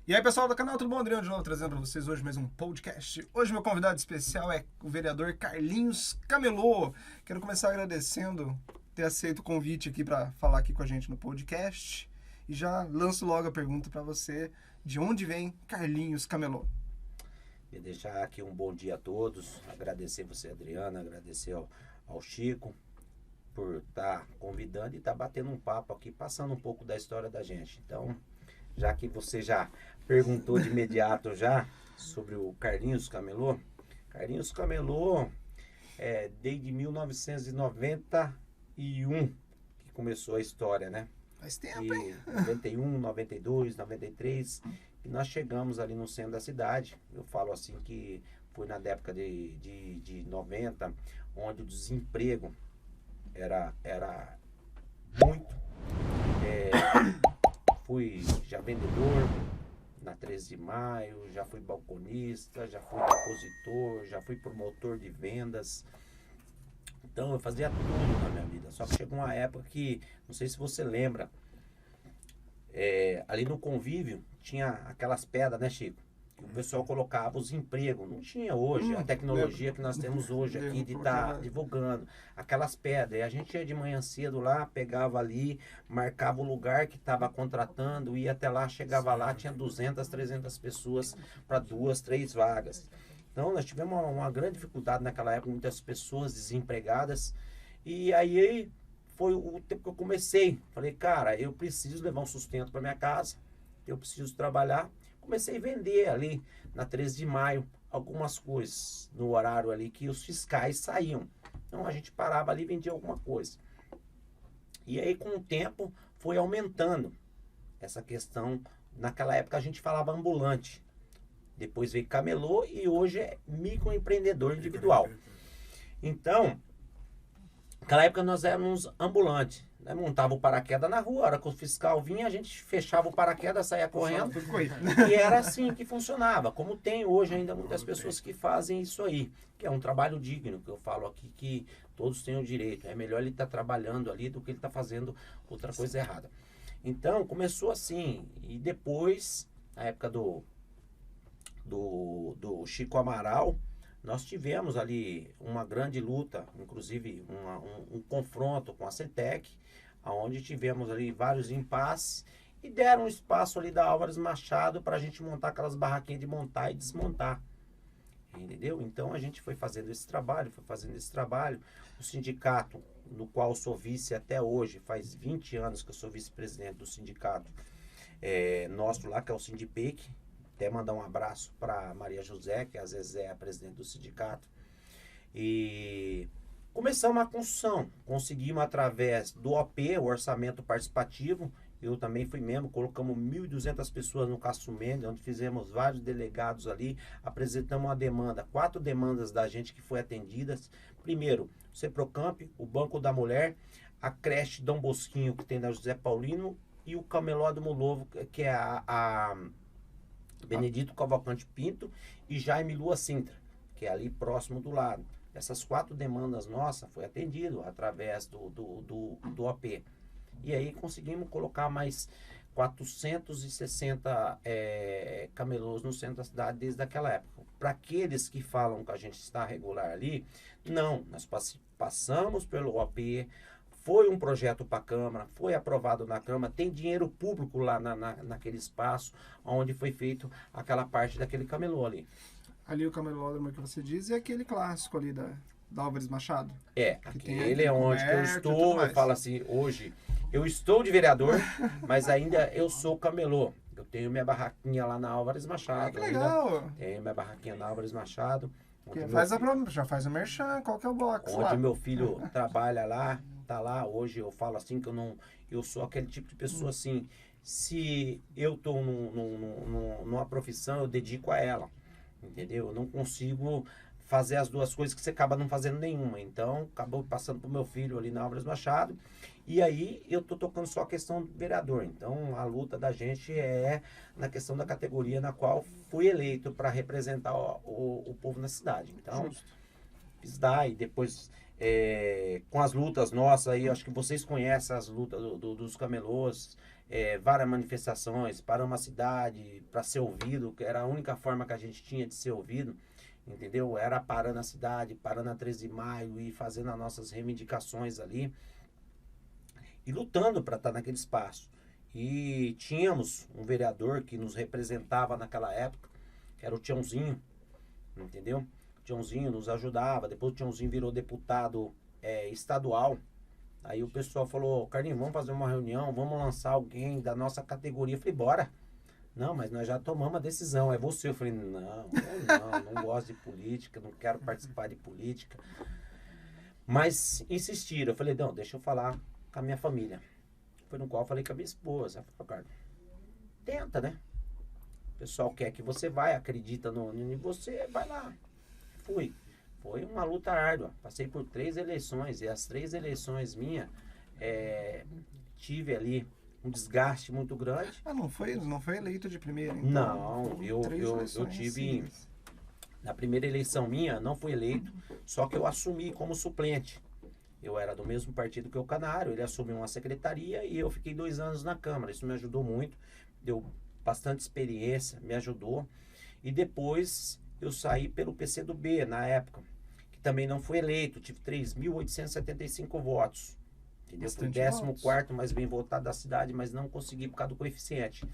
E aí, pessoal do canal, tudo bom? Adriano de novo, trazendo para vocês hoje mais um podcast. Hoje meu convidado especial é o vereador Carlinhos Camelô. Quero começar agradecendo ter aceito o convite aqui para falar aqui com a gente no podcast. E já lanço logo a pergunta para você, de onde vem Carlinhos Camelô? E deixar aqui um bom dia a todos, agradecer você, Adriana, agradecer ao Chico por estar convidando e estar batendo um papo aqui, passando um pouco da história da gente. Então, já que você já perguntou de imediato já sobre o Carlinhos Camelô, Carlinhos Camelô é desde 1991 que começou a história, né? Faz tempo, E hein? 91, 92, 93, e nós chegamos ali no centro da cidade. Eu falo assim que foi na época de 90, onde o desemprego era muito. Fui já vendedor na 13 de maio, já fui balconista, já fui depositor, já fui promotor de vendas. Então eu fazia tudo na minha vida. Só que chegou uma época que, não sei se você lembra, ali no convívio tinha aquelas pedras, né, Chico? Que o pessoal colocava os empregos. Não tinha hoje a tecnologia que nós temos hoje aqui de estar divulgando aquelas pedras. E a gente ia de manhã cedo lá, pegava ali, marcava o lugar que estava contratando, ia até lá, chegava lá, tinha 200, 300 pessoas para 2, 3 vagas. Então nós tivemos uma grande dificuldade naquela época, muitas pessoas desempregadas. E aí foi o tempo que eu comecei. Falei, cara, eu preciso levar um sustento para minha casa, eu preciso trabalhar. Comecei a vender ali na 13 de maio algumas coisas, no horário ali que os fiscais saíam. Então a gente parava ali e vendia alguma coisa. E aí com o tempo foi aumentando essa questão. Naquela época a gente falava ambulante. Depois veio camelô e hoje é microempreendedor individual. Então, naquela época nós éramos ambulantes, né? Montava o paraquedas na rua, a hora que o fiscal vinha, a gente fechava o paraquedas, saía correndo. E era assim que funcionava. Como tem hoje ainda muitas pessoas que fazem isso aí, que é um trabalho digno, que eu falo aqui que todos têm o direito. É melhor ele estar trabalhando ali do que ele estar fazendo outra coisa errada. Então, começou assim. E depois, na época do Chico Amaral, nós tivemos ali uma grande luta, inclusive um confronto com a CETEC, onde tivemos ali vários impasses e deram um espaço ali da Álvares Machado para a gente montar aquelas barraquinhas de montar e desmontar. Entendeu? Então a gente foi fazendo esse trabalho, O sindicato, no qual eu sou vice até hoje, faz 20 anos que eu sou vice-presidente do sindicato nosso lá, que é o Sindipec. Até mandar um abraço para Maria José, que às vezes é a presidente do sindicato. E começamos a construção. Conseguimos através do OP, o Orçamento Participativo. Eu também fui membro, colocamos 1.200 pessoas no Castro Mendes, onde fizemos vários delegados ali, apresentamos uma demanda, 4 demandas da gente que foi atendidas. Primeiro, o Ceprocamp, o Banco da Mulher, a creche Dom Bosquinho, que tem da José Paulino, e o Camelódromo Novo, que é a Benedito Cavalcante Pinto e Jaime Lua Sintra, que é ali próximo do lado. Essas 4 demandas nossas foi atendido através do OP. E aí conseguimos colocar mais 460 camelôs no centro da cidade desde aquela época. Para aqueles que falam que a gente está regular ali, não, nós passamos pelo OP, foi um projeto para a Câmara, foi aprovado na Câmara, tem dinheiro público lá naquele espaço onde foi feito aquela parte daquele camelô ali. Ali o camelódromo que você diz é aquele clássico ali da Álvares Machado. Aquele é onde que eu estou, eu falo assim, hoje eu estou de vereador, mas ainda eu sou camelô. Eu tenho minha barraquinha lá na Álvares Machado. Que legal! Tenho minha barraquinha na Álvares Machado. Já faz o merchan, qual que é o box lá? Onde meu filho trabalha lá, tá lá. Hoje eu falo assim que eu sou aquele tipo de pessoa assim, se eu tô numa profissão, eu dedico a ela, entendeu? Eu não consigo fazer as duas coisas que você acaba não fazendo nenhuma. Então, acabou passando pro meu filho ali na Álvares Machado. E aí, eu tô tocando só a questão do vereador. Então, a luta da gente é na questão da categoria na qual fui eleito para representar o povo na cidade. Então, fiz daí, depois com as lutas nossas aí, acho que vocês conhecem as lutas dos camelôs, várias manifestações, paramos a cidade para ser ouvido, que era a única forma que a gente tinha de ser ouvido, entendeu? Era parando a cidade, parando a 13 de maio e fazendo as nossas reivindicações ali e lutando para estar naquele espaço. E tínhamos um vereador que nos representava naquela época, que era o Tiãozinho, entendeu? O Tiãozinho nos ajudava, depois o Tiãozinho virou deputado estadual. Aí o pessoal falou, Carlinhos, vamos fazer uma reunião, vamos lançar alguém da nossa categoria. Eu falei, bora. Não, mas nós já tomamos a decisão, é você. Eu falei, não gosto de política, não quero participar de política. Mas insistiram, eu falei, não, deixa eu falar com a minha família. Foi no qual eu falei com a minha esposa. Ela falou, Carlos, tenta, né? O pessoal quer que você vai, acredita em você, vai lá. Fui. Foi uma luta árdua. Passei por 3 eleições e as 3 eleições minhas tive ali um desgaste muito grande. Não foi eleito de primeira, então? Não, eu tive... Na primeira eleição minha, não fui eleito, só que eu assumi como suplente. Eu era do mesmo partido que o Canário, ele assumiu uma secretaria e eu fiquei 2 anos na Câmara. Isso me ajudou muito, deu bastante experiência, me ajudou. E depois eu saí pelo PCdoB na época, que também não fui eleito, tive 3.875 votos. Entendeu? Fui 14º mais bem votado da cidade, mas não consegui por causa do coeficiente.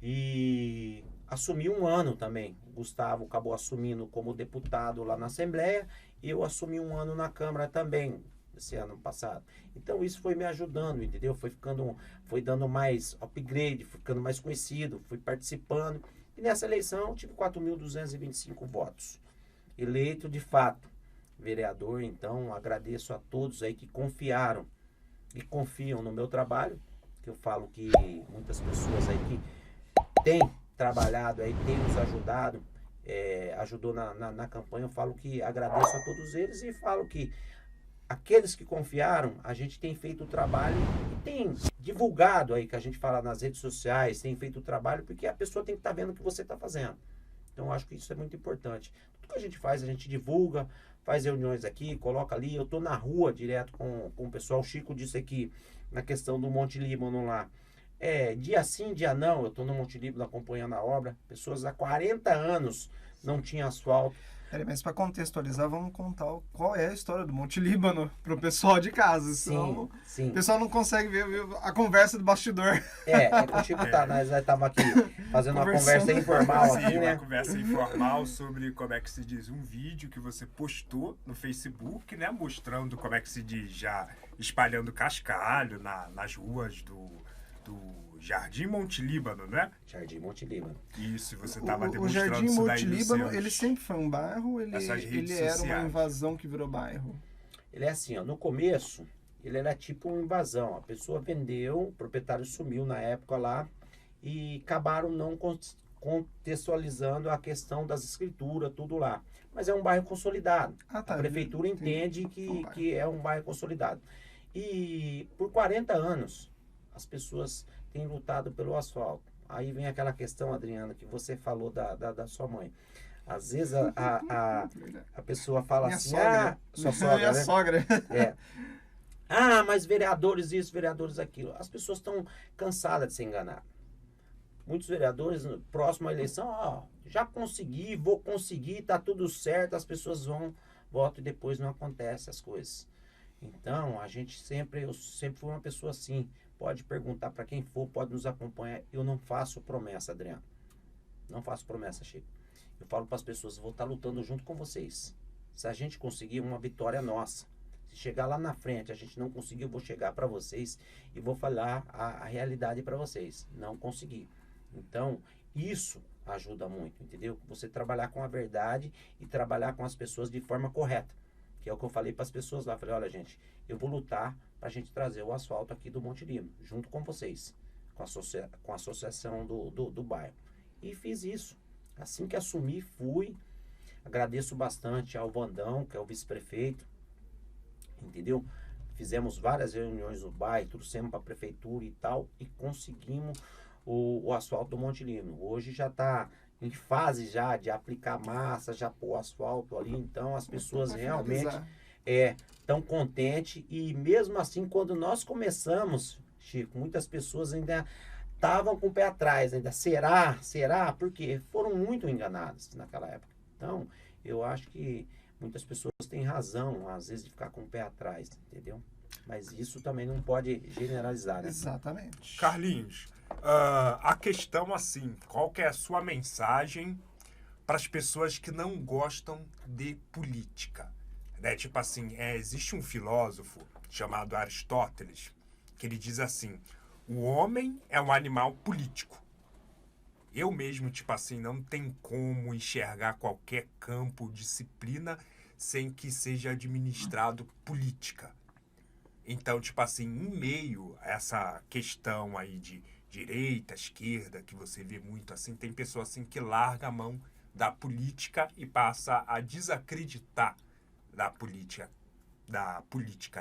E assumi 1 ano também. O Gustavo acabou assumindo como deputado lá na Assembleia e eu assumi 1 ano na Câmara também, esse ano passado. Então isso foi me ajudando, entendeu? Foi dando mais upgrade, fui ficando mais conhecido, fui participando. E nessa eleição eu tive 4.225 votos. Eleito de fato vereador, então agradeço a todos aí que confiaram e confiam no meu trabalho, que eu falo que muitas pessoas aí que têm trabalhado aí, têm nos ajudado, ajudou na campanha, eu falo que agradeço a todos eles e falo que aqueles que confiaram, a gente tem feito o trabalho e tem divulgado aí, que a gente fala nas redes sociais, tem feito o trabalho, porque a pessoa tem que estar vendo o que você está fazendo. Então eu acho que isso é muito importante. Tudo que a gente faz, a gente divulga, faz reuniões aqui, coloca ali. Eu tô na rua direto com o pessoal. O Chico disse aqui na questão do Monte Líbano lá. Dia sim, dia não. Eu tô no Monte Líbano acompanhando a obra. Pessoas há 40 anos não tinham asfalto. Mas para contextualizar, vamos contar qual é a história do Monte Líbano pro pessoal de casa. Sim, sim. O pessoal não consegue ver a conversa do bastidor. Que o Chico nós estamos aqui fazendo uma conversa informal aqui, né? Uma conversa informal sobre como é que se diz, um vídeo que você postou no Facebook, né? Mostrando como é que se diz, já espalhando cascalho nas ruas do Jardim Monte Líbano, né? Jardim Monte Líbano. Isso, você estava demonstrando o Jardim isso Monte daí Líbano, ele sempre foi um bairro, ele era uma invasão que virou bairro? Ele é assim, ó, no começo, ele era tipo uma invasão. A pessoa vendeu, o proprietário sumiu na época lá e acabaram não contextualizando a questão das escrituras, tudo lá. Mas é um bairro consolidado. A prefeitura entende que é um bairro consolidado. E por 40 anos, as pessoas têm lutado pelo asfalto. Aí vem aquela questão, Adriana, que você falou da sua mãe. Às vezes a pessoa fala minha assim, sogra. Sua sogra, minha né? sogra. Mas vereadores isso, vereadores aquilo. As pessoas estão cansadas de se enganar. Muitos vereadores, próximo à eleição, já consegui, vou conseguir, tá tudo certo, as pessoas votam e depois não acontece as coisas. Então, eu sempre fui uma pessoa assim. Pode perguntar para quem for, pode nos acompanhar. Eu não faço promessa, Adriano. Não faço promessa, Chico. Eu falo para as pessoas, vou estar lutando junto com vocês. Se a gente conseguir, uma vitória nossa. Se chegar lá na frente, a gente não conseguir, eu vou chegar para vocês e vou falar a realidade para vocês. Não consegui. Então, isso ajuda muito, entendeu? Você trabalhar com a verdade e trabalhar com as pessoas de forma correta. Que é o que eu falei para as pessoas lá. Falei, olha, gente, eu vou lutar para a gente trazer o asfalto aqui do Monte Líbano, junto com vocês, com a associação do bairro. E fiz isso. Assim que assumi, fui. Agradeço bastante ao Vandão, que é o vice-prefeito, entendeu? Fizemos várias reuniões no bairro, trouxemos para a prefeitura e tal, e conseguimos o asfalto do Monte Líbano. Hoje já está em fase já de aplicar massa, já pôr asfalto ali, então as pessoas realmente estão contentes. E mesmo assim, quando nós começamos, Chico, muitas pessoas ainda estavam com o pé atrás, ainda será? Porque foram muito enganadas naquela época. Então, eu acho que muitas pessoas têm razão, às vezes, de ficar com o pé atrás, entendeu? Mas isso também não pode generalizar, né? Exatamente. Carlinhos, a questão assim, qual que é a sua mensagem para as pessoas que não gostam de política? Né? Tipo assim, existe um filósofo chamado Aristóteles, que ele diz assim, o homem é um animal político. Eu mesmo, tipo assim, não tem como enxergar qualquer campo, disciplina, sem que seja administrado política. Então, tipo assim, em meio a essa questão aí de direita, esquerda, que você vê muito assim, tem pessoa assim que larga a mão da política e passa a desacreditar da política,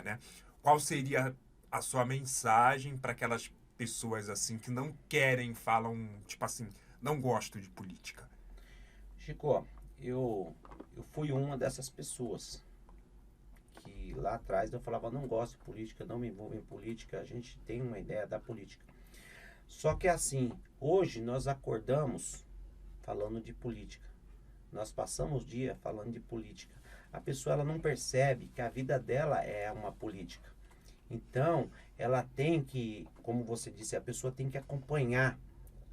né? Qual seria a sua mensagem para aquelas pessoas assim que não querem, falam, tipo assim, não gosto de política? Chico, eu fui uma dessas pessoas que lá atrás eu falava, não gosto de política, não me envolvo em política, a gente tem uma ideia da política. Só que assim, hoje nós acordamos falando de política. Nós passamos o dia falando de política. A pessoa ela não percebe que a vida dela é uma política. Então, ela tem que, como você disse, a pessoa tem que acompanhar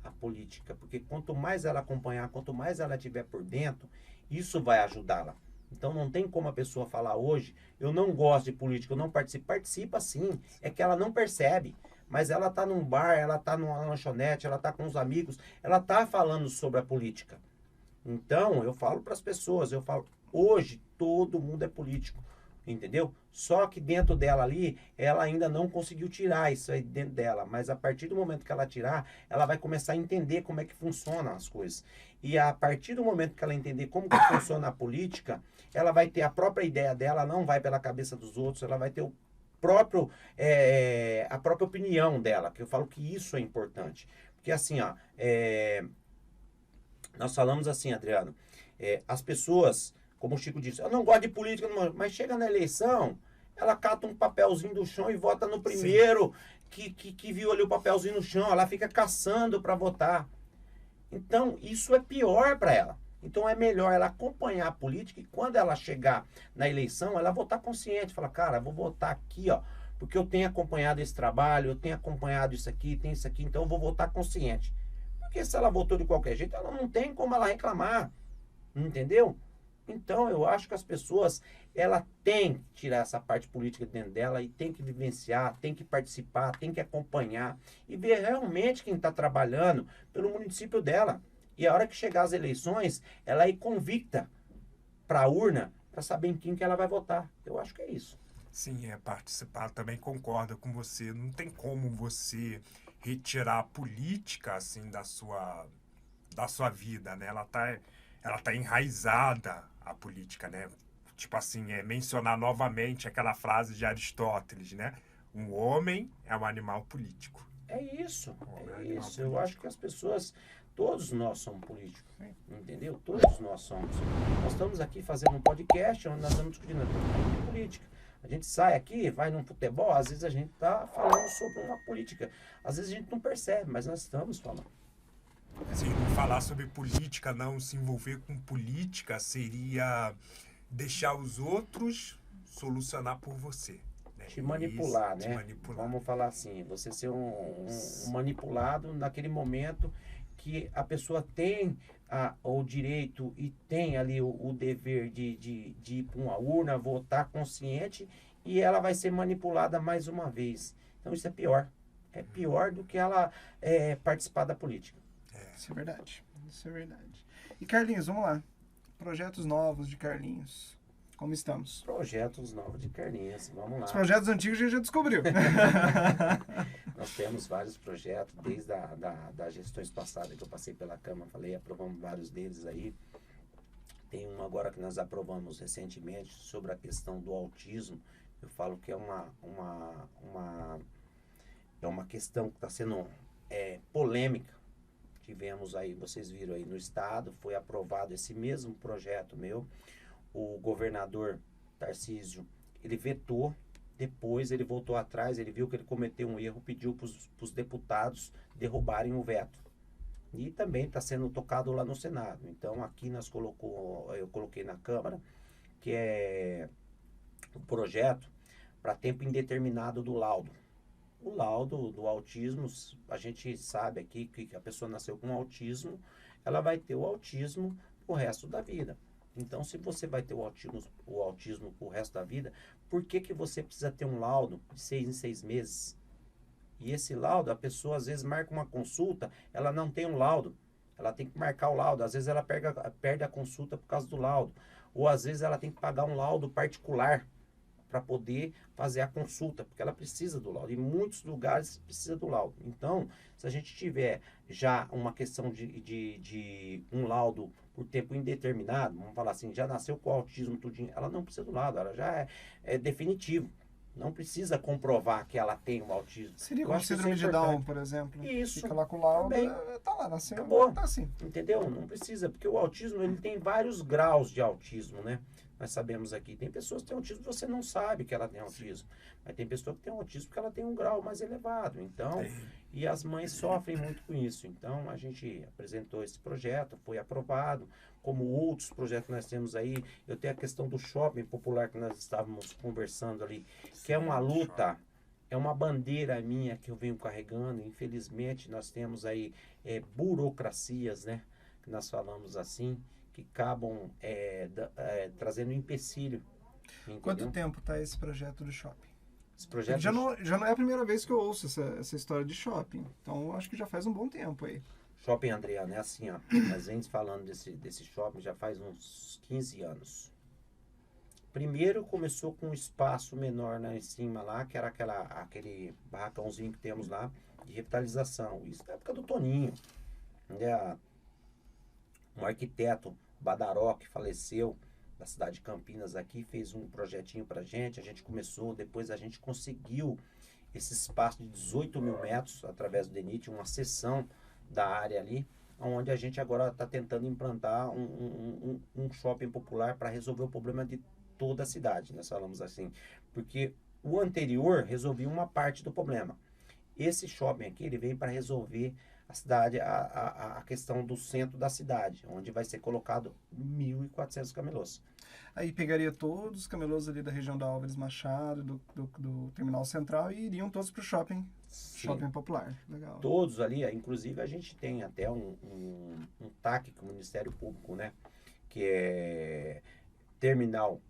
a política, porque quanto mais ela acompanhar, quanto mais ela estiver por dentro, isso vai ajudá-la. Então não tem como a pessoa falar hoje, eu não gosto de política, eu não participo. Participa sim, é que ela não percebe. Mas ela está num bar, ela está numa lanchonete, ela está com os amigos, ela está falando sobre a política. Então eu falo para as pessoas, eu falo, hoje todo mundo é político. Entendeu? Só que dentro dela ali, ela ainda não conseguiu tirar isso aí dentro dela. Mas a partir do momento que ela tirar, ela vai começar a entender como é que funcionam as coisas. E a partir do momento que ela entender como que funciona a política, ela vai ter a própria ideia dela, não vai pela cabeça dos outros, ela vai ter o próprio, a própria opinião dela. Que eu falo que isso é importante. Porque assim, ó, nós falamos assim, Adriano, as pessoas... Como o Chico disse, eu não gosto de política, mas chega na eleição, ela cata um papelzinho do chão e vota no primeiro que viu ali o papelzinho no chão, ela fica caçando para votar. Então, isso é pior para ela. Então, é melhor ela acompanhar a política e quando ela chegar na eleição, ela votar consciente. Fala, cara, vou votar aqui, ó, porque eu tenho acompanhado esse trabalho, eu tenho acompanhado isso aqui, tem isso aqui, então eu vou votar consciente. Porque se ela votou de qualquer jeito, ela não tem como ela reclamar. Entendeu? Então, eu acho que as pessoas, ela tem que tirar essa parte política dentro dela e tem que vivenciar, tem que participar, tem que acompanhar e ver realmente quem está trabalhando pelo município dela. E a hora que chegar as eleições, ela ir convicta para a urna para saber em quem que ela vai votar. Eu acho que é isso. Sim, participar, também concordo com você. Não tem como você retirar a política assim da sua vida, né? Ela tá enraizada, a política, né? Tipo assim, mencionar novamente aquela frase de Aristóteles, né? Um homem é um animal político. É isso, Eu acho que as pessoas, todos nós somos políticos, entendeu? Todos nós somos. Nós estamos aqui fazendo um podcast onde nós estamos discutindo política. A gente sai aqui, vai num futebol, às vezes a gente está falando sobre uma política. Às vezes a gente não percebe, mas nós estamos falando. Assim, não falar sobre política, não se envolver com política, seria deixar os outros solucionar por você. Né? Te manipular, Isso, né? Te manipular. Vamos falar assim, você ser um manipulado naquele momento que a pessoa tem o direito e tem ali o dever de ir para uma urna, votar consciente e ela vai ser manipulada mais uma vez. Então isso é pior. É pior do que ela participar da política. Isso é verdade. Isso é verdade. E Carlinhos, vamos lá. Projetos novos de Carlinhos. Como estamos? Projetos novos de Carlinhos, vamos lá. Os projetos antigos a gente já descobriu. Nós temos vários projetos, desde das gestões passadas que eu passei pela Câmara, aprovamos vários deles aí. Tem um agora que nós aprovamos recentemente sobre a questão do autismo. Eu falo que é uma questão que está sendo polêmica. Tivemos aí, vocês viram aí no estado, foi aprovado esse mesmo projeto meu. O governador Tarcísio, ele vetou Depois ele voltou atrás, ele viu que ele cometeu um erro, pediu para os deputados derrubarem o veto. E também está sendo tocado lá no Senado. Então aqui eu coloquei na Câmara, que é o projeto para tempo indeterminado do laudo. O laudo do autismo, a gente sabe aqui que a pessoa nasceu com autismo, ela vai ter o autismo o resto da vida. Então, se você vai ter o autismo o resto da vida, por que você precisa ter um laudo de 6 em 6 meses? E esse laudo, a pessoa às vezes marca uma consulta, ela não tem um laudo. Ela tem que marcar o laudo. Às vezes ela perde a consulta por causa do laudo. Ou às vezes ela tem que pagar um laudo particular para poder fazer a consulta, porque ela precisa do laudo. Em muitos lugares precisa do laudo. Então, se a gente tiver já uma questão de um laudo por tempo indeterminado, vamos falar assim, já nasceu com autismo, tudinho, ela não precisa do laudo, ela já é definitivo. Não precisa comprovar que ela tem o autismo. Seria como síndrome de Down, por exemplo. Isso. Fica lá com o laudo, também. tá lá, nasceu, Acabou. tá assim. Entendeu? Não precisa, porque o autismo, ele tem vários graus de autismo, né? Nós sabemos aqui, tem pessoas que têm autismo, você não sabe que ela tem autismo. Mas tem pessoa que tem autismo porque ela tem um grau mais elevado. Então, e as mães sofrem muito com isso. Então, a gente apresentou esse projeto, foi aprovado. Como outros projetos que nós temos aí, eu tenho a questão do shopping popular que nós estávamos conversando ali, que é uma luta, é uma bandeira minha que eu venho carregando. Infelizmente, nós temos aí burocracias, né? Que nós falamos assim, que acabam trazendo empecilho. Entendeu? Quanto tempo está esse projeto do shopping? Esse projeto já não é a primeira vez que eu ouço essa história de shopping. Então, acho que já faz um bom tempo aí. Shopping Adriano, é assim, ó. Nós vemos falando desse shopping já faz uns 15 anos. Primeiro começou com um espaço menor lá em cima lá, que era aquele barracãozinho que temos lá, de revitalização. Isso na época do Toninho. Um arquiteto, Badaró, que faleceu, da cidade de Campinas aqui, fez um projetinho pra gente. A gente começou, depois a gente conseguiu esse espaço de 18 mil metros, através do DENIT, uma seção da área ali, onde a gente agora está tentando implantar um shopping popular para resolver o problema de toda a cidade, nós falamos assim, porque o anterior resolvia uma parte do problema. Esse shopping aqui, ele vem para resolver a cidade, a questão do centro da cidade, onde vai ser colocado 1.400 camelôs. Aí pegaria todos os camelôs ali da região da Álvares Machado, do Terminal Central, e iriam todos para o shopping. Sim. Shopping popular. Legal. Todos ali, inclusive a gente tem até um TAC com o Ministério Público, né? Que é Terminal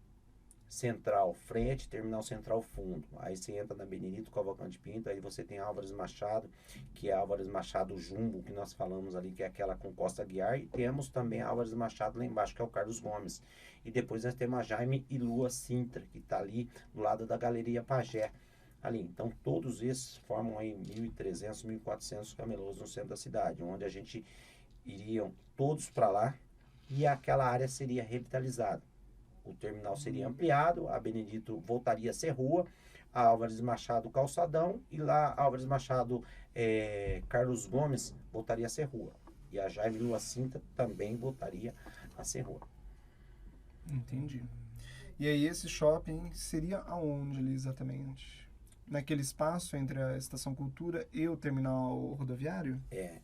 Central Frente, Terminal Central Fundo. Aí você entra na Benedito Cavalcante Pinto, aí você tem Álvares Machado, que é Álvares Machado Jumbo, que nós falamos ali, que é aquela com Costa Guiar, e temos também Álvares Machado lá embaixo, que é o Carlos Gomes. E depois nós temos a Jaime e Lua Sintra, que está ali do lado da Galeria Pajé. Ali, então todos esses formam aí 1.300, 1.400 camelôs no centro da cidade, onde a gente iriam todos para lá e aquela área seria revitalizada. O terminal seria ampliado, a Benedito voltaria a ser rua, a Álvares Machado calçadão e lá Álvares Machado Carlos Gomes voltaria a ser rua. E a Jaime Lua Cinta também voltaria a ser rua. Entendi. E aí esse shopping seria aonde ali exatamente? Naquele espaço entre a Estação Cultura e o terminal rodoviário?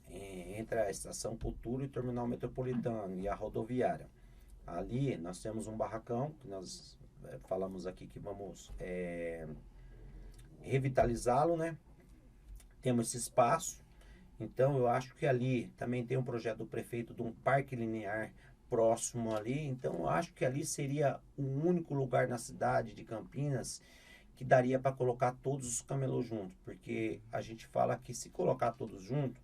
Entre a Estação Cultura e o terminal metropolitano e a rodoviária. Ali nós temos um barracão, que nós falamos aqui que vamos revitalizá-lo, né? Temos esse espaço, então eu acho que ali também tem um projeto do prefeito de um parque linear próximo ali, então eu acho que ali seria o único lugar na cidade de Campinas que daria para colocar todos os camelôs juntos, porque a gente fala que se colocar todos juntos,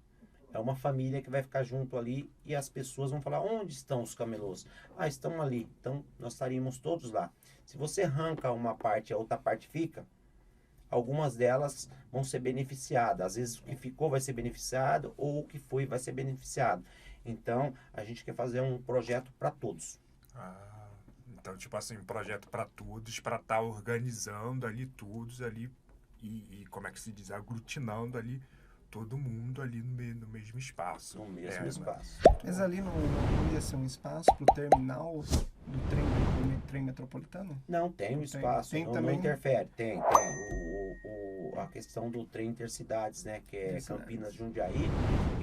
é uma família que vai ficar junto ali e as pessoas vão falar, onde estão os camelôs? Ah, estão ali, então nós estaríamos todos lá. Se você arranca uma parte e a outra parte fica, algumas delas vão ser beneficiadas, às vezes o que ficou vai ser beneficiado ou o que foi vai ser beneficiado. Então, a gente quer fazer um projeto para todos. Então, tipo assim, um projeto para todos, para estar organizando ali todos ali e como é que se diz, aglutinando ali todo mundo ali no mesmo espaço. No mesmo espaço. Mas ali não ia ser um espaço para o terminal do trem trem metropolitano? Não, tem um espaço, tem não, também? não interfere, tem. A questão do trem intercidades, né, que é Campinas, Jundiaí,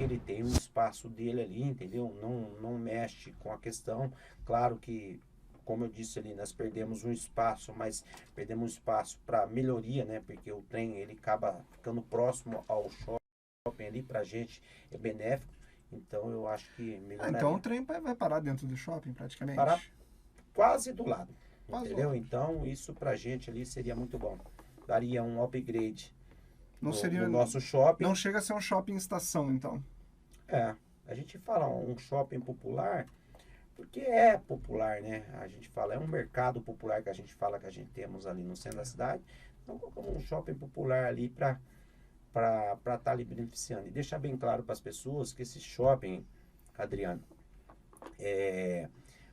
ele tem um espaço dele ali, entendeu? Não mexe com a questão, claro que, como eu disse ali, nós perdemos um espaço, mas perdemos um espaço para melhoria, né, porque o trem, ele acaba ficando próximo ao shopping ali, pra gente é benéfico, então eu acho que melhoraria. Então o trem vai parar dentro do shopping, praticamente? Parar quase do lado, Quase entendeu? do lado. Então isso pra gente ali seria muito bom. Daria um upgrade Não seria, no nosso shopping. não chega a ser um shopping estação, então. A gente fala um shopping popular, porque é popular, né? A gente fala, é um mercado popular que a gente fala que a gente temos ali no centro da cidade. Então colocamos um shopping popular ali para estar ali beneficiando. E deixar bem claro para as pessoas que esse shopping, Adriano,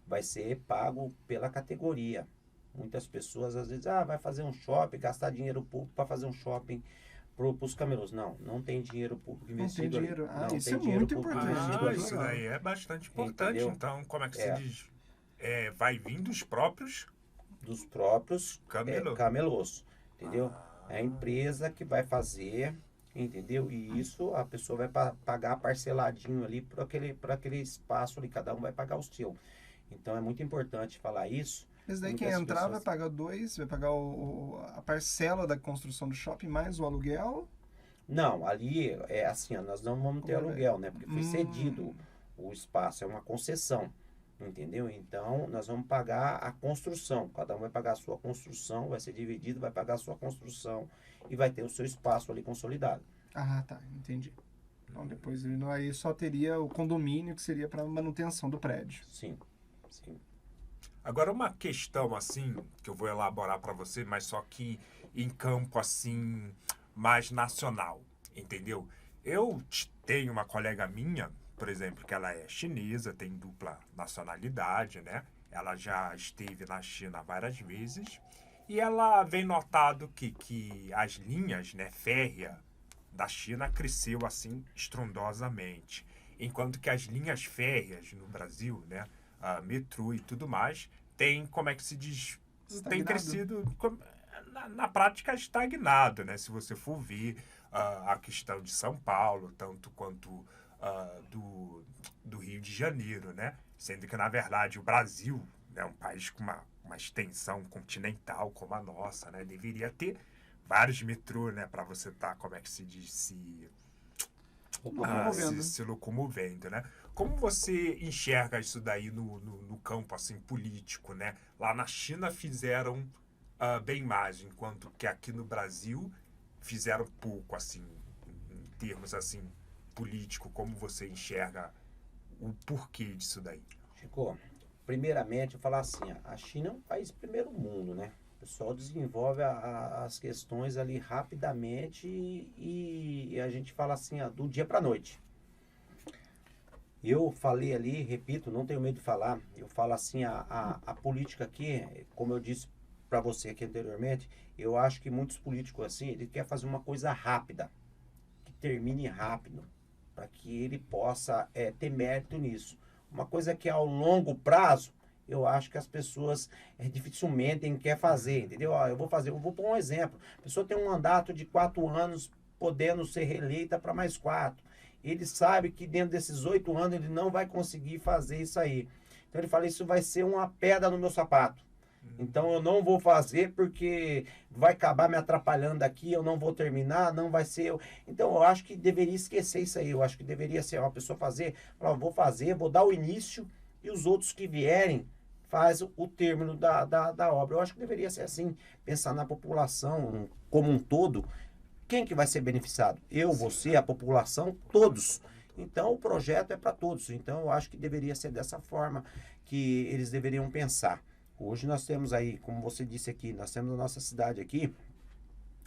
vai ser pago pela categoria. Muitas pessoas às vezes, vai fazer um shopping, gastar dinheiro público para fazer um shopping para os camelôs. Não tem dinheiro público investido. Não tem dinheiro. Não Isso tem é dinheiro muito público importante. investido ali. Isso daí é bastante importante. Entendeu? Então, como é que se diz? Vai vir dos próprios Dos próprios camelôs. camelôs, entendeu? É a empresa que vai fazer, entendeu? E isso a pessoa vai pagar parceladinho ali por aquele espaço ali, cada um vai pagar o seu. Então é muito importante falar isso. Mas daí Muitas quem entrar pessoas- vai pagar vai pagar a parcela da construção do shopping mais o aluguel. Não, ali é assim, ó, nós não vamos ter aluguel, né? Porque foi cedido o espaço, é uma concessão, entendeu? Então, nós vamos pagar a construção. Cada um vai pagar a sua construção, vai ser dividido, vai pagar a sua construção e vai ter o seu espaço ali consolidado. Ah, tá, entendi. Então depois aí só teria o condomínio que seria para manutenção do prédio. Sim, sim. Agora, uma questão assim, que eu vou elaborar para você, mas só que em campo assim, mais nacional, entendeu? Eu tenho uma colega minha, por exemplo, que ela é chinesa, tem dupla nacionalidade, né? Ela já esteve na China várias vezes e ela vem notado que as linhas, né, férrea da China cresceu assim estrondosamente, enquanto que as linhas férreas no Brasil, né, a metrô e tudo mais, tem, como é que se diz, tem Estagnado. crescido na prática estagnado, né? Se você for ver a questão de São Paulo, tanto quanto do Rio de Janeiro, né? Sendo que, na verdade, o Brasil é um país com uma extensão continental como a nossa, né? Deveria ter vários metrôs, né? Para você estar, como é que se diz, se locomovendo, né? Como você enxerga isso daí no campo, assim, político, né? Lá na China fizeram bem mais, enquanto que aqui no Brasil fizeram pouco, assim, em termos, assim, político. Como você enxerga o porquê disso daí? Chico, primeiramente, eu falar assim, a China é um país primeiro mundo, né? O pessoal desenvolve as questões ali rapidamente e a gente fala assim, do dia para noite. Eu falei ali, repito, não tenho medo de falar, eu falo assim, a política aqui, como eu disse para você aqui anteriormente, eu acho que muitos políticos assim, ele quer fazer uma coisa rápida, que termine rápido, para que ele possa ter mérito nisso. Uma coisa que é ao longo prazo, eu acho que as pessoas dificilmente querem fazer, entendeu? Eu vou pôr um exemplo. A pessoa tem um mandato de 4 anos, podendo ser reeleita para mais 4. Ele sabe que dentro desses 8 anos ele não vai conseguir fazer isso aí. Então ele fala, isso vai ser uma pedra no meu sapato. Então eu não vou fazer porque vai acabar me atrapalhando aqui, eu não vou terminar, não vai ser eu. Então eu acho que deveria esquecer isso aí. Eu acho que deveria ser uma pessoa fazer, falar, vou fazer, vou dar o início e os outros que vierem faz o término da obra. Eu acho que deveria ser assim, pensar na população como um todo. Quem que vai ser beneficiado? Eu, você, a população, todos. Então o projeto é para todos. Então eu acho que deveria ser dessa forma que eles deveriam pensar. Hoje nós temos aí, como você disse aqui, nós temos na nossa cidade aqui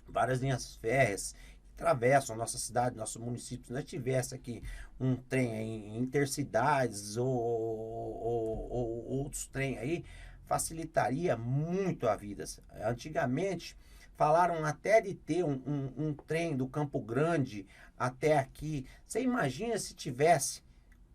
várias linhas férreas que atravessam a nossa cidade, nosso município. Se nós tivesse aqui um trem em intercidades ou outros trem aí, facilitaria muito a vida. Antigamente, falaram até de ter um trem do Campo Grande até aqui. Você imagina se tivesse,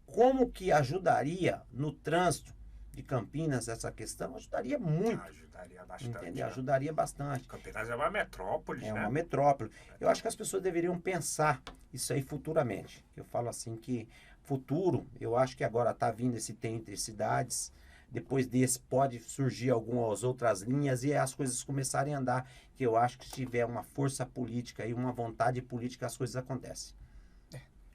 como que ajudaria no trânsito de Campinas essa questão, ajudaria muito. Ajudaria bastante. Entendeu? Ajudaria bastante. Campinas é uma metrópole, É né? uma metrópole. Eu acho que as pessoas deveriam pensar isso aí futuramente. Eu falo assim que futuro, eu acho que agora está vindo esse trem entre cidades. Depois desse pode surgir algumas outras linhas e as coisas começarem a andar. Que eu acho que se tiver uma força política e uma vontade política, as coisas acontecem.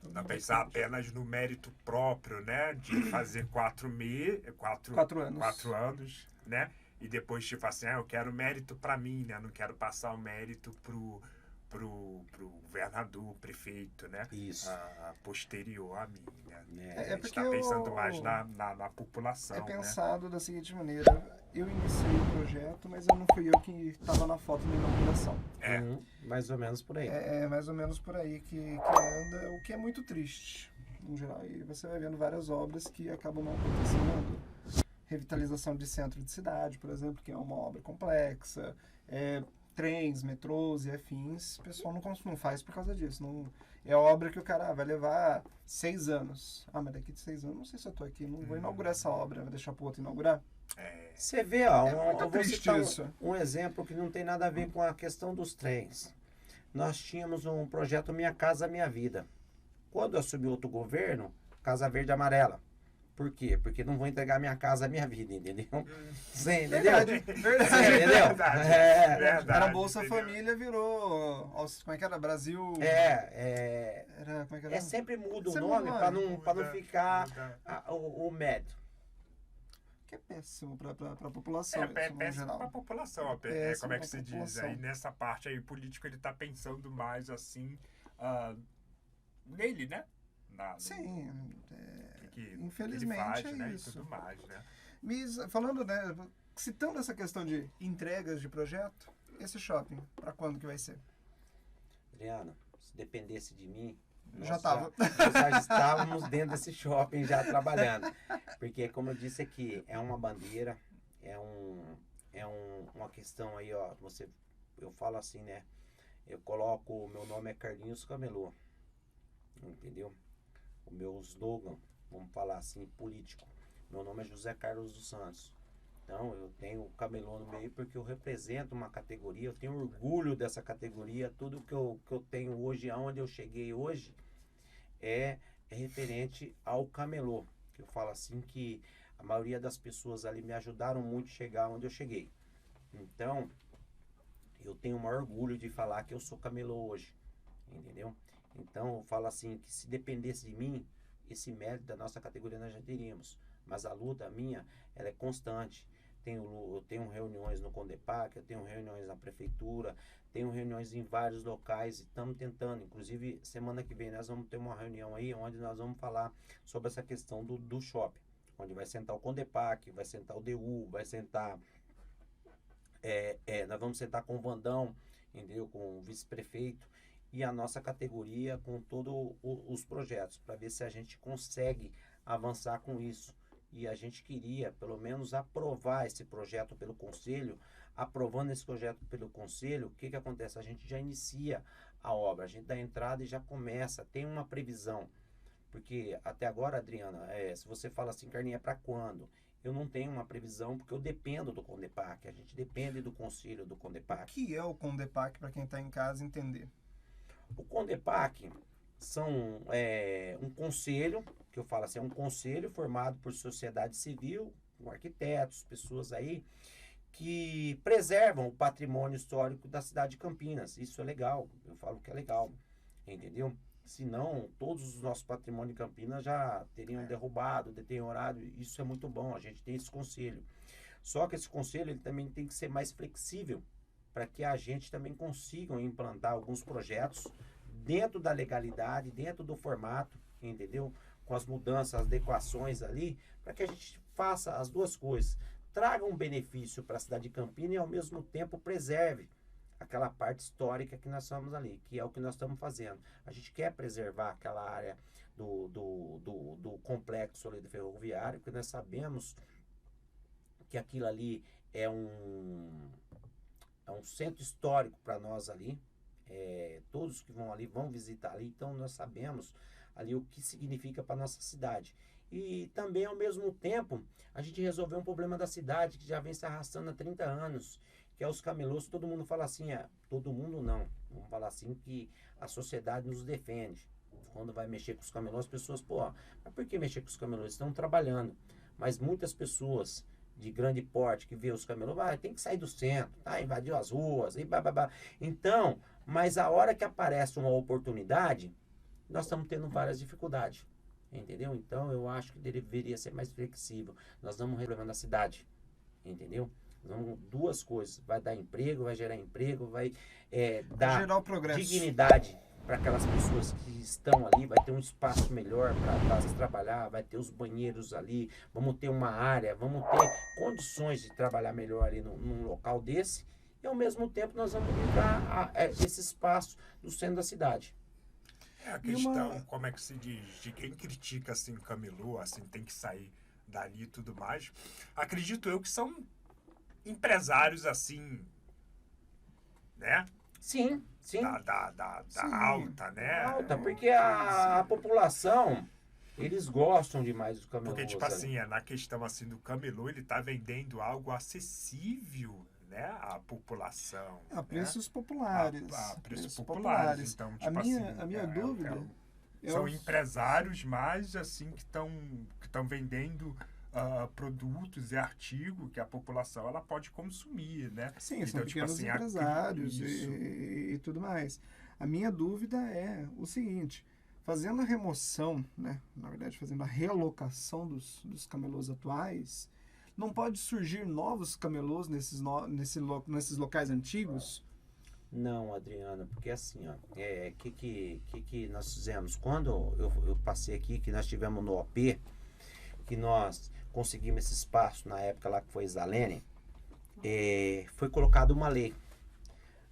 Não pensar apenas no mérito próprio, né? De fazer 4 anos. 4 anos, né? E depois, tipo assim, eu quero mérito para mim, né? Não quero passar o mérito pro governador, prefeito, né? Isso. Posterior a mim, né? É A gente porque está pensando mais na população, é né? pensado da seguinte maneira, eu iniciei o projeto, mas eu não fui eu que estava na foto da inauguração. Mais ou menos por aí. É mais ou menos por aí que anda, o que é muito triste, em geral. E você vai vendo várias obras que acabam não acontecendo. Revitalização de centro de cidade, por exemplo, que é uma obra complexa. Trens, metrôs e afins, o pessoal não faz por causa disso. Não, é obra que o cara vai levar 6 anos. Mas daqui de 6 anos, não sei se eu tô aqui, não vou inaugurar essa obra, vou deixar pro outro inaugurar. Você vê, ó, muito eu vou triste citar isso. um exemplo que não tem nada a ver com a questão dos trens. Nós tínhamos um projeto Minha Casa Minha Vida. Quando assumiu outro governo, Casa Verde e Amarela. Por quê? Porque não vou entregar minha casa à minha vida, entendeu? Você entendeu? Verdade. Você entendeu? Verdade, Era Bolsa entendeu? Família, virou. Como é que era? Brasil. Era, como é que era? sempre muda o Sempre nome muda, para não ficar Muda. o mérito. Que é péssimo pra população. É isso, no péssimo geral. para a população. Péssimo Como é pra que se diz? população. Aí nessa parte aí, o político ele tá pensando mais assim nele, né? Sim. Que Infelizmente ele faz, é né? isso. E tudo mais, né? Mas falando, né? Citando essa questão de entregas de projeto, esse shopping, pra quando que vai ser? Adriana, se dependesse de mim, Já nós tava. nós já estávamos dentro desse shopping já trabalhando. Porque, como eu disse aqui, é uma bandeira, uma questão aí, ó. Eu falo assim, né? Eu coloco, o meu nome é Carlinhos Camelô, entendeu? O meu slogan, vamos falar assim, político. Meu nome é José Carlos dos Santos. Então, eu tenho o camelô no meio porque eu represento uma categoria, eu tenho orgulho dessa categoria. Tudo que eu tenho hoje, aonde eu cheguei hoje, é referente ao camelô. Eu falo assim que a maioria das pessoas ali me ajudaram muito a chegar onde eu cheguei. Então, eu tenho o maior orgulho de falar que eu sou camelô hoje, entendeu? Então, eu falo assim, que se dependesse de mim, esse mérito da nossa categoria nós já teríamos. Mas a luta minha, ela é constante. Eu tenho reuniões no Condepac, eu tenho reuniões na prefeitura, tenho reuniões em vários locais e estamos tentando. Inclusive, semana que vem nós vamos ter uma reunião aí, onde nós vamos falar sobre essa questão do shopping. Onde vai sentar o Condepac, vai sentar o DU, vai sentar... nós vamos sentar com o Vandão, entendeu? Com o vice-prefeito e a nossa categoria com todos os projetos, para ver se a gente consegue avançar com isso. E a gente queria, pelo menos, aprovar esse projeto pelo Conselho. Aprovando esse projeto pelo Conselho, o que acontece? A gente já inicia a obra, a gente dá entrada e já começa, tem uma previsão. Porque até agora, Adriana, se você fala assim, Carlinhos, é para quando? Eu não tenho uma previsão, porque eu dependo do Condepac, a gente depende do Conselho do Condepac. O que é o Condepac, para quem está em casa entender? O Condepac são um conselho, que eu falo assim, é um conselho formado por sociedade civil, com arquitetos, pessoas aí, que preservam o patrimônio histórico da cidade de Campinas. Isso é legal, eu falo que é legal, entendeu? Senão, todos os nossos patrimônios de Campinas já teriam derrubado, deteriorado. Isso é muito bom, a gente tem esse conselho. Só que esse conselho ele também tem que ser mais flexível, para que a gente também consiga implantar alguns projetos dentro da legalidade, dentro do formato, entendeu? Com as mudanças, as adequações ali, para que a gente faça as duas coisas. Traga um benefício para a cidade de Campinas e, ao mesmo tempo, preserve aquela parte histórica que nós estamos ali, que é o que nós estamos fazendo. A gente quer preservar aquela área do complexo ali do ferroviário, porque nós sabemos que aquilo ali é um centro histórico para nós ali. Todos que vão ali vão visitar ali, então nós sabemos ali o que significa para nossa cidade. E também, ao mesmo tempo, a gente resolveu um problema da cidade que já vem se arrastando há 30 anos, que é os camelôs. Todo mundo fala assim, todo mundo não, vamos falar assim que a sociedade nos defende. Quando vai mexer com os camelôs, as pessoas, mas por que mexer com os camelôs? Estão trabalhando. Mas muitas pessoas de grande porte que vê os camelôs, tem que sair do centro, tá? Invadiu as ruas, e bababá. Então, mas a hora que aparece uma oportunidade, nós estamos tendo várias dificuldades. Entendeu? Então eu acho que deveria ser mais flexível. Nós vamos resolver na cidade. Entendeu? Vamos, duas coisas. Vai dar emprego, vai gerar emprego, vai dar gerar o progresso, dignidade para aquelas pessoas que estão ali. Vai ter um espaço melhor para trabalhar, vai ter os banheiros ali, vamos ter uma área, vamos ter condições de trabalhar melhor ali num local desse. E ao mesmo tempo nós vamos livrar esse espaço do centro da cidade. A questão, como é que se diz, de quem critica assim camelô, assim, tem que sair dali e tudo mais, acredito eu que são empresários assim, né? Sim. Sim. Alta, né? Alta, porque a população, eles gostam demais dos camelôs. Porque, tipo assim, na questão assim do camelô, ele tá vendendo algo acessível, né, à população. A preços populares. A preços populares. Então, tipo a minha dúvida... São empresários mais, assim, que estão vendendo produtos e artigos que a população ela pode consumir, né? Sim, então, são tipo pequenos assim, empresários e tudo mais. A minha dúvida é o seguinte, fazendo a remoção, né, na verdade, fazendo a realocação dos camelôs atuais, não pode surgir novos camelôs nesses locais antigos? Não, Adriana, porque assim, que nós fizemos? Quando eu passei aqui, que nós tivemos no OP, que nós conseguimos esse espaço na época lá que foi Zalene, foi colocada uma lei.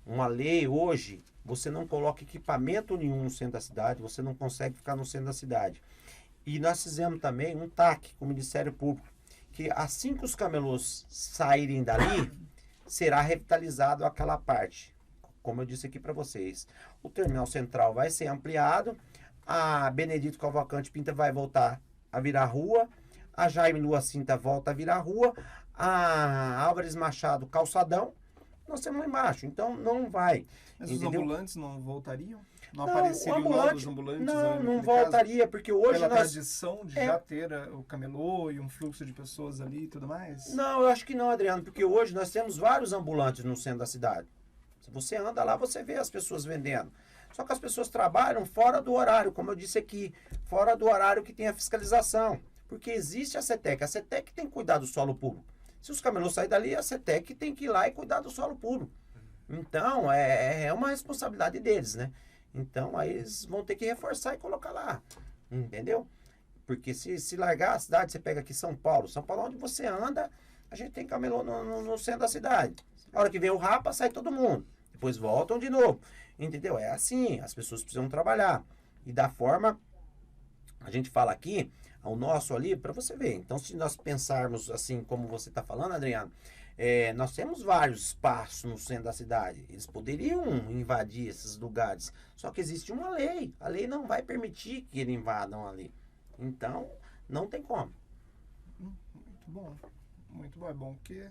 Uma lei hoje, você não coloca equipamento nenhum no centro da cidade, você não consegue ficar no centro da cidade. E nós fizemos também um TAC com o Ministério Público, que assim que os camelôs saírem dali, será revitalizado aquela parte. Como eu disse aqui para vocês, o terminal central vai ser ampliado, a Benedito Cavalcante Pinta vai voltar a virar rua, a Jaime Lua Cinta volta a virar rua, a Álvares Machado Calçadão, nós temos lá embaixo, então não vai. Mas entendeu? Os ambulantes não voltariam? Não apareceriam novos ambulantes? Não voltaria, porque hoje pela tradição de já ter o camelô e um fluxo de pessoas ali e tudo mais? Não, eu acho que não, Adriano, porque hoje nós temos vários ambulantes no centro da cidade. Se você anda lá, você vê as pessoas vendendo. Só que as pessoas trabalham fora do horário, como eu disse aqui, fora do horário que tem a fiscalização. Porque existe a CETEC. A CETEC tem que cuidar do solo público. Se os camelôs saírem dali, a CETEC tem que ir lá e cuidar do solo público. Então, é uma responsabilidade deles, né? Então, aí eles vão ter que reforçar e colocar lá. Entendeu? Porque se largar a cidade, você pega aqui São Paulo. São Paulo, onde você anda, a gente tem camelô no centro da cidade. A hora que vem o Rapa, sai todo mundo. Depois voltam de novo. Entendeu? É assim, as pessoas precisam trabalhar. E da forma, a gente fala aqui, o nosso ali, para você ver. Então, se nós pensarmos assim, como você está falando, Adriano, nós temos vários espaços no centro da cidade. Eles poderiam invadir esses lugares. Só que existe uma lei. A lei não vai permitir que eles invadam ali. Então, não tem como. Muito bom. Muito bom. É bom que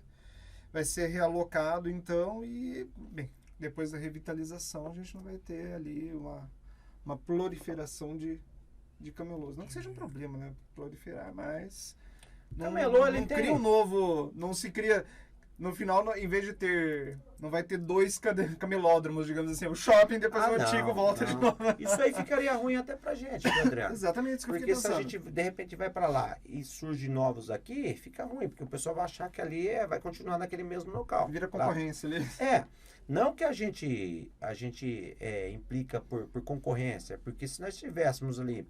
vai ser realocado, então, e, bem, depois da revitalização, a gente não vai ter ali uma proliferação de camelôs. Não que seja um problema, né? Proliferar, mas... Camelô, ele não tem... cria um novo... Não se cria... No final, em vez de ter... Não vai ter dois camelódromos, digamos assim. O shopping, depois o antigo volta de novo. Isso aí ficaria ruim até pra gente, né, Adriano? Exatamente isso que eu Porque fiquei se a pensando. gente, de repente, vai pra lá e surge novos aqui, fica ruim. Porque o pessoal vai achar que ali vai continuar naquele mesmo local. Vira concorrência ali. Não que a gente implica por concorrência. Porque se nós tivéssemos ali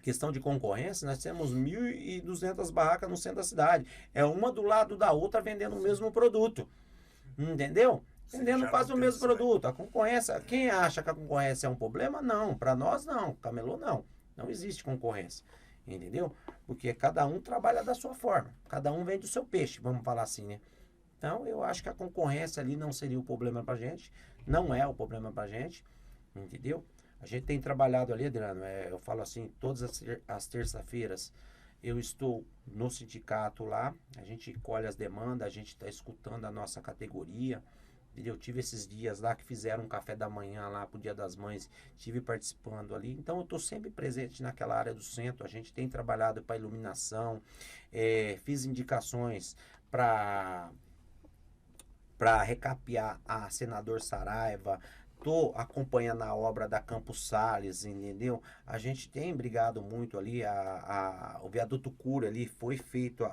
questão de concorrência, nós temos 1.200 barracas no centro da cidade. É uma do lado da outra vendendo o mesmo produto. Entendeu? Vendendo quase o mesmo produto. A concorrência, quem acha que a concorrência é um problema? Não. Para nós, não. Camelô, não. Não existe concorrência. Entendeu? Porque cada um trabalha da sua forma. Cada um vende o seu peixe, vamos falar assim, né? Então, eu acho que a concorrência ali não seria o problema pra gente. Não é o problema pra gente. Entendeu? A gente tem trabalhado ali, Adriano, eu falo assim, todas as terça-feiras eu estou no sindicato lá, a gente colhe as demandas, a gente está escutando a nossa categoria. Eu tive esses dias lá que fizeram um café da manhã lá pro Dia das Mães, estive participando ali. Então eu estou sempre presente naquela área do centro. A gente tem trabalhado para iluminação, fiz indicações para recapear a Senador Saraiva. Estou acompanhando a obra da Campos Sales, entendeu? A gente tem brigado muito ali, o viaduto Cury ali foi feito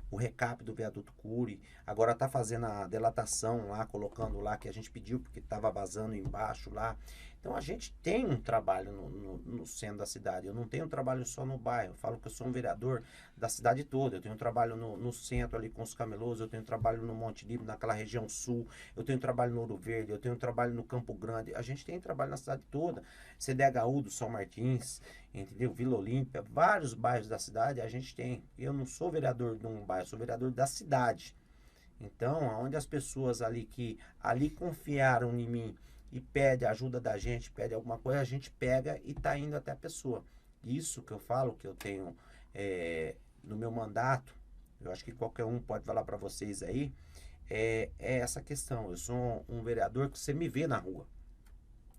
o recap do viaduto Cury, agora tá fazendo a delatação lá, colocando lá que a gente pediu porque estava vazando embaixo lá. Então a gente tem um trabalho no centro da cidade, eu não tenho um trabalho só no bairro, eu falo que eu sou um vereador da cidade toda, eu tenho um trabalho no centro ali com os camelôs, eu tenho um trabalho no Monte Líbano, naquela região sul, eu tenho um trabalho no Ouro Verde, eu tenho um trabalho no Campo Grande, a gente tem trabalho na cidade toda, CDHU do São Martins, entendeu? Vila Olímpia, vários bairros da cidade a gente tem. Eu não sou vereador de um bairro, sou vereador da cidade. Então, onde as pessoas ali que ali confiaram em mim e pede ajuda da gente, pede alguma coisa, a gente pega e tá indo até a pessoa. Isso que eu falo, que eu tenho no meu mandato, eu acho que qualquer um pode falar para vocês aí, é essa questão. Eu sou um vereador que você me vê na rua.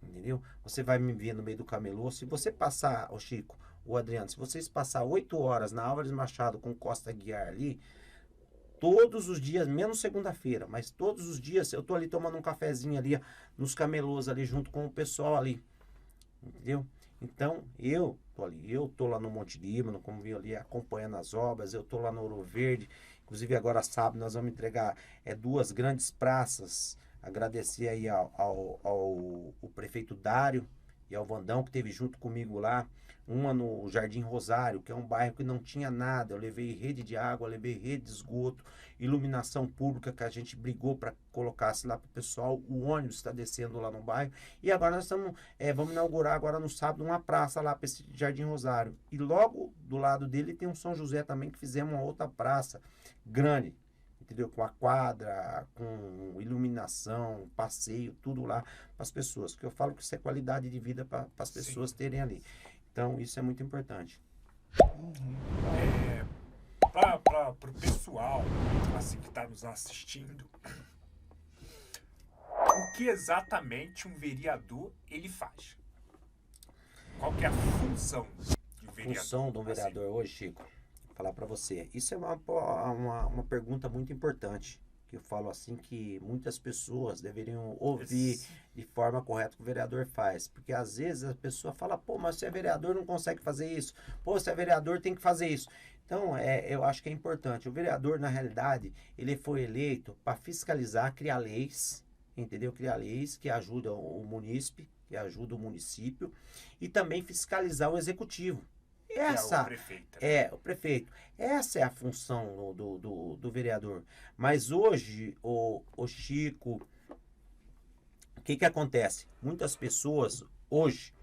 Entendeu? Você vai me ver no meio do camelô. Se você passar, Chico, o Adriano, se vocês passar 8 horas na Álvares Machado com Costa Guiar ali, todos os dias, menos segunda-feira, mas todos os dias eu tô ali tomando um cafezinho ali, nos camelôs ali, junto com o pessoal ali. Entendeu? Então, eu tô ali, eu tô lá no Monte Líbano, como vi ali, acompanhando as obras, eu tô lá no Ouro Verde, inclusive agora sábado nós vamos entregar 2 grandes praças. Agradecer aí ao prefeito Dário e ao Vandão que esteve junto comigo lá. Uma no Jardim Rosário, que é um bairro que não tinha nada. Eu levei rede de água, levei rede de esgoto, iluminação pública que a gente brigou para colocasse lá para o pessoal. O ônibus está descendo lá no bairro. E agora nós vamos inaugurar agora no sábado uma praça lá para esse Jardim Rosário. E logo do lado dele tem um São José também, que fizemos uma outra praça grande. Entendeu? Com a quadra, com iluminação, passeio, tudo lá para as pessoas. Porque eu falo que isso é qualidade de vida para as pessoas terem ali. Então, isso é muito importante. Para o pessoal assim, que está nos assistindo, o que exatamente um vereador ele faz? Qual que é a função de um vereador? A função de um vereador assim, hoje, Chico, vou falar para você. Isso é uma pergunta muito importante. Que eu falo assim que muitas pessoas deveriam ouvir de forma correta o que o vereador faz. Porque às vezes a pessoa fala, pô, mas se é vereador não consegue fazer isso. Pô, se é vereador tem que fazer isso. Então, eu acho que é importante. O vereador, na realidade, ele foi eleito para fiscalizar, criar leis, entendeu? Criar leis que ajudam o munícipe, que ajudam o município, e também fiscalizar o executivo. Essa é o prefeito. Né? O prefeito. Essa é a função do vereador. Mas hoje, o Chico, o que acontece? Muitas pessoas hoje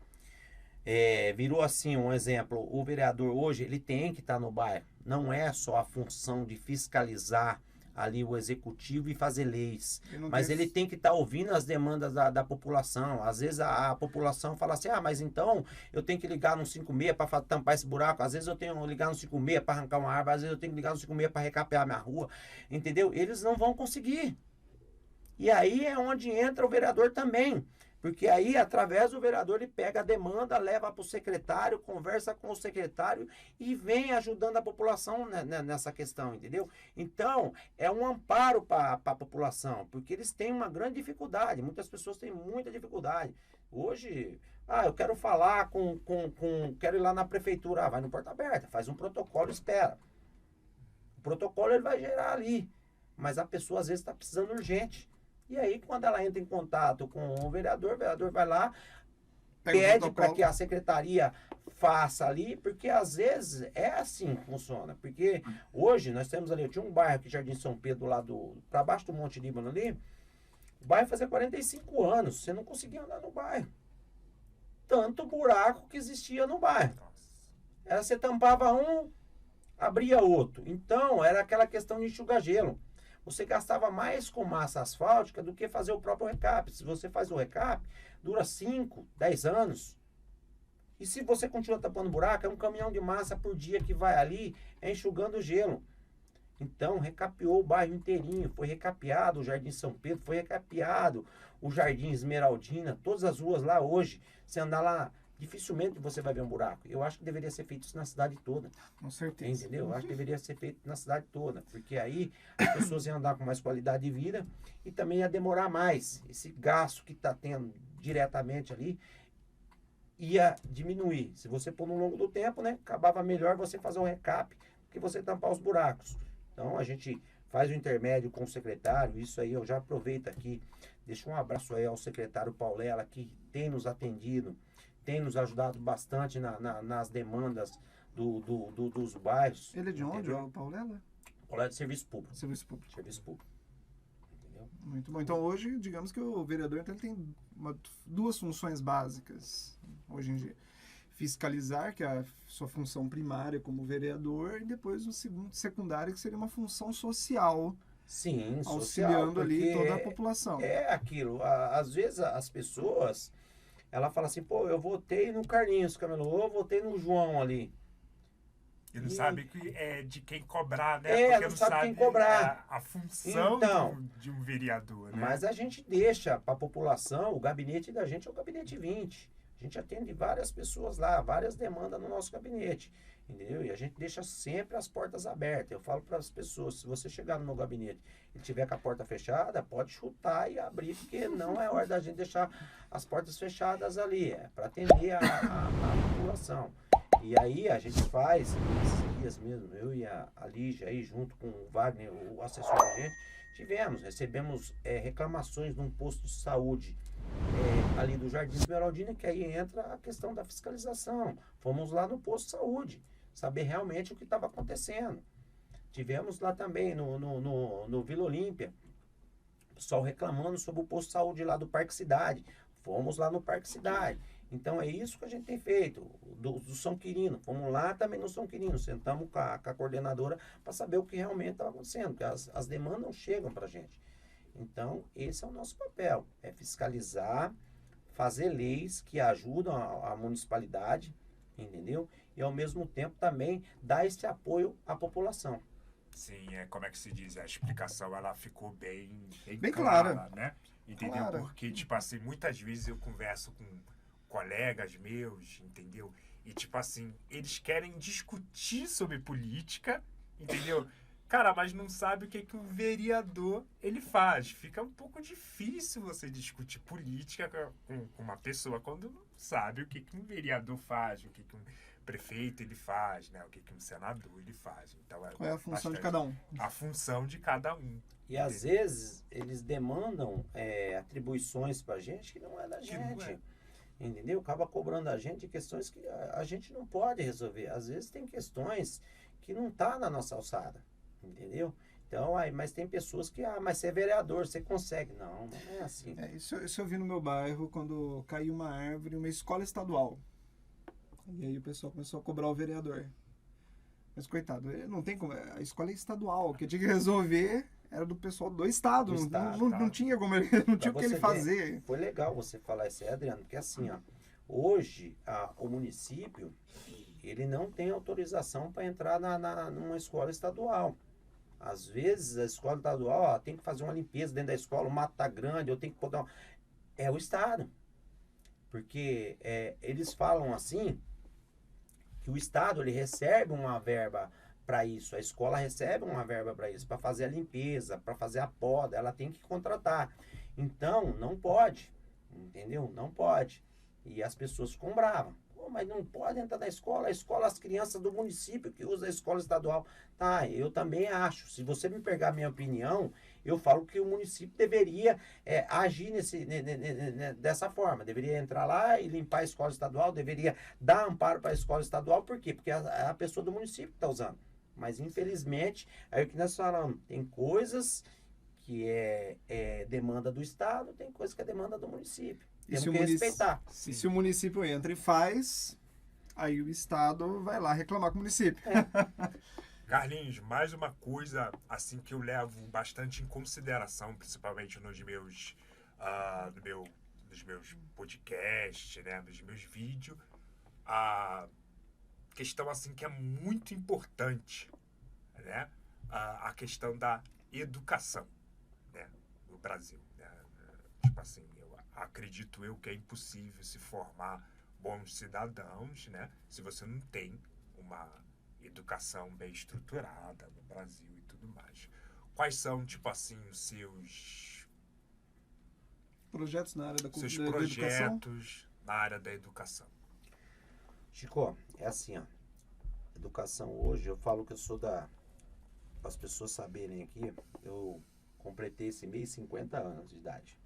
virou assim um exemplo. O vereador hoje ele tem que estar no bairro. Não é só a função de fiscalizar ali o executivo e fazer leis, mas ele tem que estar ouvindo as demandas da população. Às vezes a população fala assim, mas então eu tenho que ligar no 56 para tampar esse buraco, às vezes eu tenho que ligar no 56 para arrancar uma árvore, às vezes eu tenho que ligar no 56 para recapear minha rua, entendeu? Eles não vão conseguir. E aí é onde entra o vereador também. Porque aí, através do vereador, ele pega a demanda, leva para o secretário, conversa com o secretário e vem ajudando a população nessa questão, entendeu? Então, é um amparo para a população, porque eles têm uma grande dificuldade. Muitas pessoas têm muita dificuldade. Hoje, eu quero falar quero ir lá na prefeitura. Vai no porta aberta, faz um protocolo e espera. O protocolo ele vai gerar ali, mas a pessoa às vezes está precisando urgente. E aí, quando ela entra em contato com o vereador vai lá, pede para que a secretaria faça ali, porque às vezes é assim que funciona. Porque hoje nós temos ali, eu tinha um bairro aqui, Jardim São Pedro, lá para baixo do Monte Líbano ali, o bairro fazia 45 anos, você não conseguia andar no bairro. Tanto buraco que existia no bairro. Você tampava um, abria outro. Então, era aquela questão de enxugar gelo. você gastava mais com massa asfáltica do que fazer o próprio recap. Se você faz o recap, dura 5, 10 anos. E se você continua tapando buraco, é um caminhão de massa por dia que vai ali enxugando o gelo. Então, recapeou o bairro inteirinho, foi recapeado o Jardim São Pedro, foi recapeado o Jardim Esmeraldina, todas as ruas lá hoje. Você andar lá, dificilmente você vai ver um buraco. Eu acho que deveria ser feito isso na cidade toda. Com certeza. Entendeu? Eu acho que deveria ser feito na cidade toda, porque aí as pessoas iam andar com mais qualidade de vida e também ia demorar mais. Esse gasto que está tendo diretamente ali ia diminuir. Se você pôr no longo do tempo, né, acabava melhor você fazer um recap que você tampar os buracos. Então a gente faz o intermédio com o secretário, isso aí eu já aproveito aqui, deixo um abraço aí ao secretário Paulela, que tem nos atendido, tem nos ajudado bastante nas demandas dos bairros. Ele é de onde, entendeu? o Paulela? Paulela é de serviço público. Serviço público. Serviço público. Entendeu? Muito bom. Então hoje, digamos que o vereador então, ele tem duas funções básicas hoje em dia. Fiscalizar, que é a sua função primária como vereador, e depois o segundo, secundário, que seria uma função social, Sim, auxiliando social, ali porque toda a população. é aquilo, às vezes as pessoas, ela fala assim, pô, eu votei no Carlinhos Camelô, eu votei no João ali. E não sabe que é de quem cobrar, né? É, Porque não sabe quem cobrar. A função Então, de um vereador, né? Mas a gente deixa para a população, o gabinete da gente é o gabinete 20. A gente atende várias pessoas lá, várias demandas no nosso gabinete, entendeu? E a gente deixa sempre as portas abertas. Eu falo para as pessoas, se você chegar no meu gabinete e tiver com a porta fechada, pode chutar e abrir, porque não é hora da gente deixar as portas fechadas ali, é para atender a população. E aí a gente faz, esses dias mesmo, eu e a Lígia aí, junto com o Wagner, o assessor da gente, recebemos reclamações num posto de saúde ali do Jardim Esmeraldina, que aí entra a questão da fiscalização. Fomos lá no posto de saúde, saber realmente o que estava acontecendo. Tivemos lá também no Vila Olímpia, o pessoal reclamando sobre o posto de saúde lá do Parque Cidade. Fomos lá no Parque Cidade. Então é isso que a gente tem feito, do São Quirino. Fomos lá também no São Quirino, sentamos com a coordenadora para saber o que realmente estava acontecendo, porque as demandas não chegam para a gente. Então, esse é o nosso papel, é fiscalizar, fazer leis que ajudam a municipalidade, entendeu? E ao mesmo tempo também dar esse apoio à população. Sim, como é que se diz? A explicação, ela ficou bem clara, né? Entendeu? Clara. Porque, tipo assim, muitas vezes eu converso com colegas meus, entendeu? E, tipo assim, eles querem discutir sobre política, entendeu? Cara, mas não sabe o que um vereador ele faz. Fica um pouco difícil você discutir política com uma pessoa quando não sabe o que um vereador faz, o que um prefeito ele faz, né? O que um senador ele faz. Então, Qual é a função de cada um? A função de cada um. E às vezes eles demandam atribuições pra gente que não é da gente. não é. Entendeu? Acaba cobrando a gente questões que a gente não pode resolver. Às vezes tem questões que não tá na nossa alçada. Entendeu? Então, mas tem pessoas que, mas você é vereador, você consegue. Não é assim. Isso eu vi no meu bairro quando caiu uma árvore, uma escola estadual. E aí o pessoal começou a cobrar o vereador. Mas coitado, não tem como. A escola é estadual, o que tinha que resolver era do pessoal do estado. Não tinha como ele, não tinha o que ele fazer. Foi legal você falar isso aí, Adriano, porque assim, ó, hoje o município ele não tem autorização para entrar numa escola estadual. Às vezes a escola estadual tem que fazer uma limpeza dentro da escola, o mato tá grande, eu tenho que botar. É o estado. Porque eles falam assim que o estado ele recebe uma verba para isso, a escola recebe uma verba para isso, para fazer a limpeza, para fazer a poda, ela tem que contratar. Então, não pode, entendeu? Não pode. E as pessoas ficam bravas. Pô, mas não pode entrar na escola, as crianças do município que usam a escola estadual. Tá, eu também acho. Se você me pegar a minha opinião, eu falo que o município deveria agir dessa forma. Deveria entrar lá e limpar a escola estadual, deveria dar amparo para a escola estadual. Por quê? Porque é a pessoa do município que está usando. Mas, infelizmente, é o que nós falamos. Tem coisas que é demanda do Estado, tem coisas que é demanda do município. Temos que respeitar. Se o município entra e faz, aí o Estado vai lá reclamar com o município. Carlinhos, mais uma coisa assim que eu levo bastante em consideração, principalmente nos meus podcasts, né, nos meus vídeos, a questão assim que é muito importante, né, a questão da educação, né, no Brasil, né? Tipo assim, acredito eu que é impossível se formar bons cidadãos, né, se você não tem uma educação bem estruturada no Brasil e tudo mais. Quais são, tipo assim, os seus projetos na área da seus da educação? projetos na área da educação? Chico, é assim, ó. Educação hoje, eu falo que eu sou para as pessoas saberem aqui, eu completei esse mês 50 anos de idade.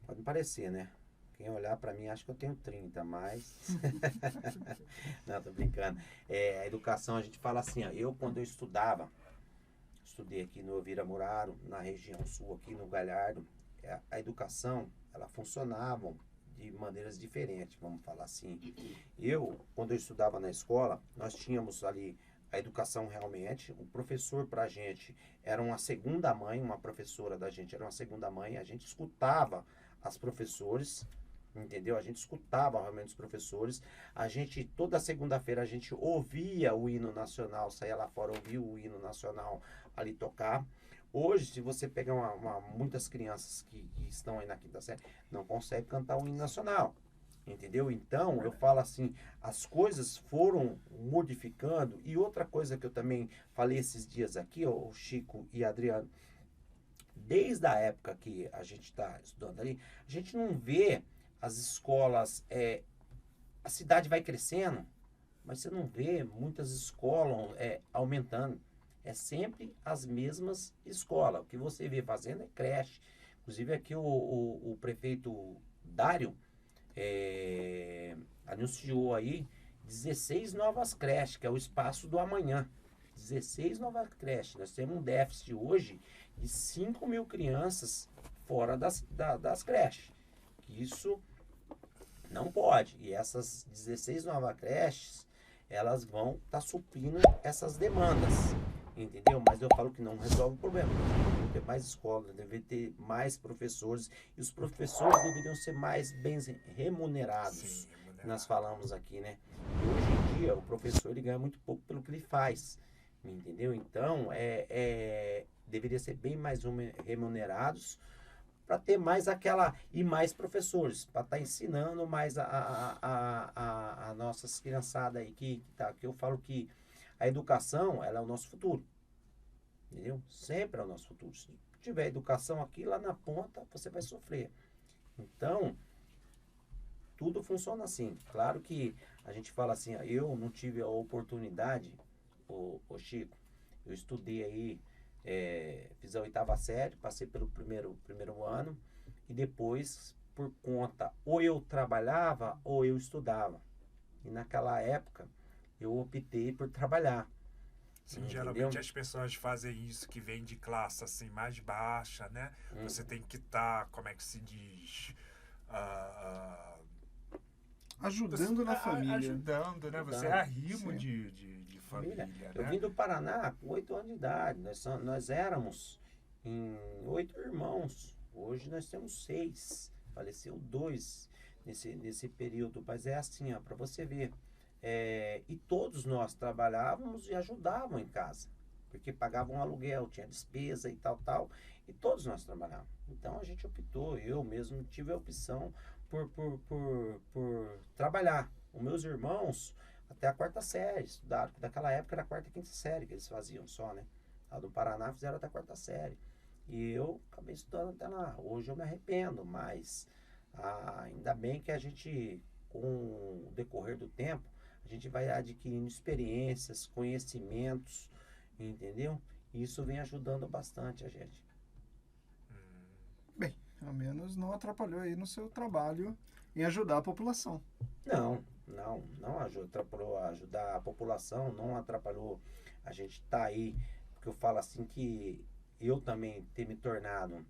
Pode parecer, né? Quem olhar para mim acha que eu tenho 30, mas... Não, tô brincando. A educação, a gente fala assim, ó, eu quando eu estudei aqui no Elvira Muraro, na região sul, aqui no Galhardo, a educação, ela funcionava de maneiras diferentes, vamos falar assim. Quando eu estudava na escola, nós tínhamos ali a educação realmente, o professor pra gente era uma segunda mãe, uma professora da gente era uma segunda mãe, a gente escutava as professores, entendeu? A gente escutava realmente os professores, toda segunda-feira a gente ouvia o hino nacional, saía lá fora, ouvia o hino nacional ali tocar. Hoje, se você pegar muitas crianças que estão aí na quinta série, não conseguem cantar o hino nacional, entendeu? Então, eu falo assim, as coisas foram modificando. E outra coisa que eu também falei esses dias aqui, ó, o Chico e Adriano, desde a época que a gente está estudando ali, a gente não vê as escolas, a cidade vai crescendo, mas você não vê muitas escolas aumentando. É sempre as mesmas escolas. O que você vê fazendo é creche. Inclusive aqui o prefeito Dário anunciou aí 16 novas creches, que é o espaço do amanhã. 16 novas creches. Nós temos um déficit hoje de 5 mil crianças fora das creches. Isso não pode. E essas 16 novas creches, elas vão estar suprindo essas demandas. Entendeu? Mas eu falo que não resolve o problema. Deveria ter mais escolas, deveria ter mais professores. E os professores deveriam ser mais bem remunerados. Sim, Nós falamos aqui, né? E hoje em dia, o professor ele ganha muito pouco pelo que ele faz. Entendeu? Então, deveria ser bem mais remunerados para ter mais e mais professores, para estar ensinando mais a nossas criançadas aí, que eu falo que a educação, ela é o nosso futuro, entendeu? Sempre é o nosso futuro. Se tiver educação aqui, lá na ponta, você vai sofrer. Então, tudo funciona assim. Claro que a gente fala assim, eu não tive a oportunidade, ô Chico, eu estudei aí, fiz a 8ª série, passei pelo primeiro ano, e depois, por conta, ou eu trabalhava, ou eu estudava. E naquela época, eu optei por trabalhar. Sim, geralmente as pessoas fazem isso, que vem de classe assim mais baixa, né? Você tem que estar, como é que se diz? Ajudando na família. Ajudando, né? Você é arrimo de família, né? Eu vim do Paraná com 8 anos de idade. Nós éramos em 8 irmãos. Hoje nós temos 6. Faleceu 2 nesse período. Mas é assim, ó, para você ver. E todos nós trabalhávamos e ajudavam em casa, porque pagavam aluguel, tinha despesa e tal, e todos nós trabalhávamos. Então a gente optou, eu mesmo tive a opção por trabalhar. Os meus irmãos até a 4ª série estudaram, porque naquela época era a 4ª e 5ª série que eles faziam só, né? Lá do Paraná fizeram até a 4ª série. E eu acabei estudando até lá. Hoje eu me arrependo, mas ainda bem que a gente, com o decorrer do tempo, a gente vai adquirindo experiências, conhecimentos, entendeu? E isso vem ajudando bastante a gente. Bem, ao menos não atrapalhou aí no seu trabalho em ajudar a população. Não atrapalhou ajudar a população, não atrapalhou a gente estar aí, porque eu falo assim que eu também ter me tornado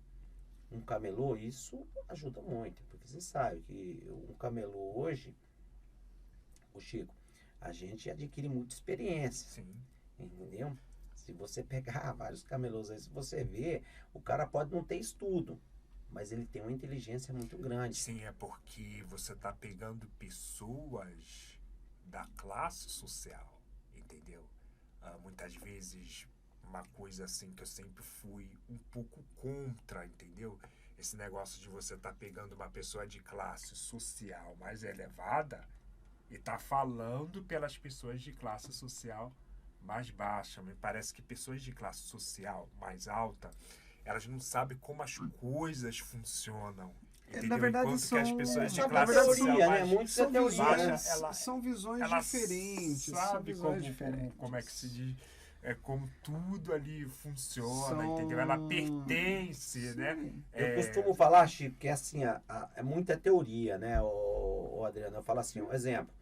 um camelô, isso ajuda muito, porque você sabe que um camelô hoje, o Chico, a gente adquire muita experiência. Sim. Entendeu? Se você pegar vários camelôs aí, se você vê, o cara pode não ter estudo, mas ele tem uma inteligência muito grande. Sim, é porque você tá pegando pessoas da classe social, entendeu? Muitas vezes, uma coisa assim que eu sempre fui um pouco contra, entendeu? Esse negócio de você tá pegando uma pessoa de classe social mais elevada e tá falando pelas pessoas de classe social mais baixa. Me parece que pessoas de classe social mais alta, elas não sabem como as coisas funcionam. Entendeu? Na verdade, Enquanto que as pessoas de São classe teoria, social né? mais Muito são teoria, visões, né? são visões ela diferentes. São sabe visões diferentes. como é que se diz, como tudo ali funciona, São- entendeu? Ela pertence, né? Eu costumo falar, Chico, que assim, é muita teoria, né, o Adriano? Eu falo assim, um exemplo.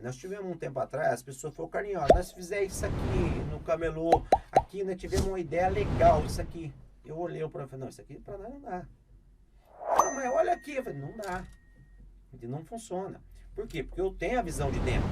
Nós tivemos um tempo atrás, as pessoas falaram, Carlinhos, ó, nós fizemos isso aqui no camelô, aqui nós tivemos uma ideia legal, isso aqui. Eu olhei para ele e falei, não, isso aqui para nós não dá. Ah, mas olha aqui, eu falei, não dá. Não funciona. Por quê? Porque eu tenho a visão de dentro.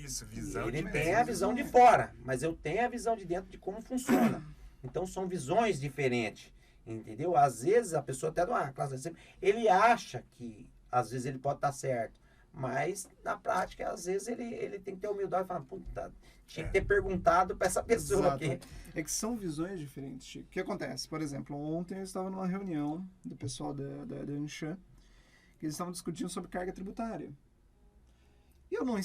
Isso, visão Ele de tem dentro. a visão de fora, mas eu tenho a visão de dentro de como funciona. Então são visões diferentes, entendeu? Às vezes a pessoa até de uma classe, ele acha que às vezes ele pode estar certo, mas na prática às vezes ele tem que ter humildade e falar, puta, tinha que ter perguntado para essa pessoa Exato. aqui. É que são visões diferentes, Chico. O que acontece? Por exemplo, ontem eu estava numa reunião do pessoal da Anshan, que eles estavam discutindo sobre carga tributária. E eu não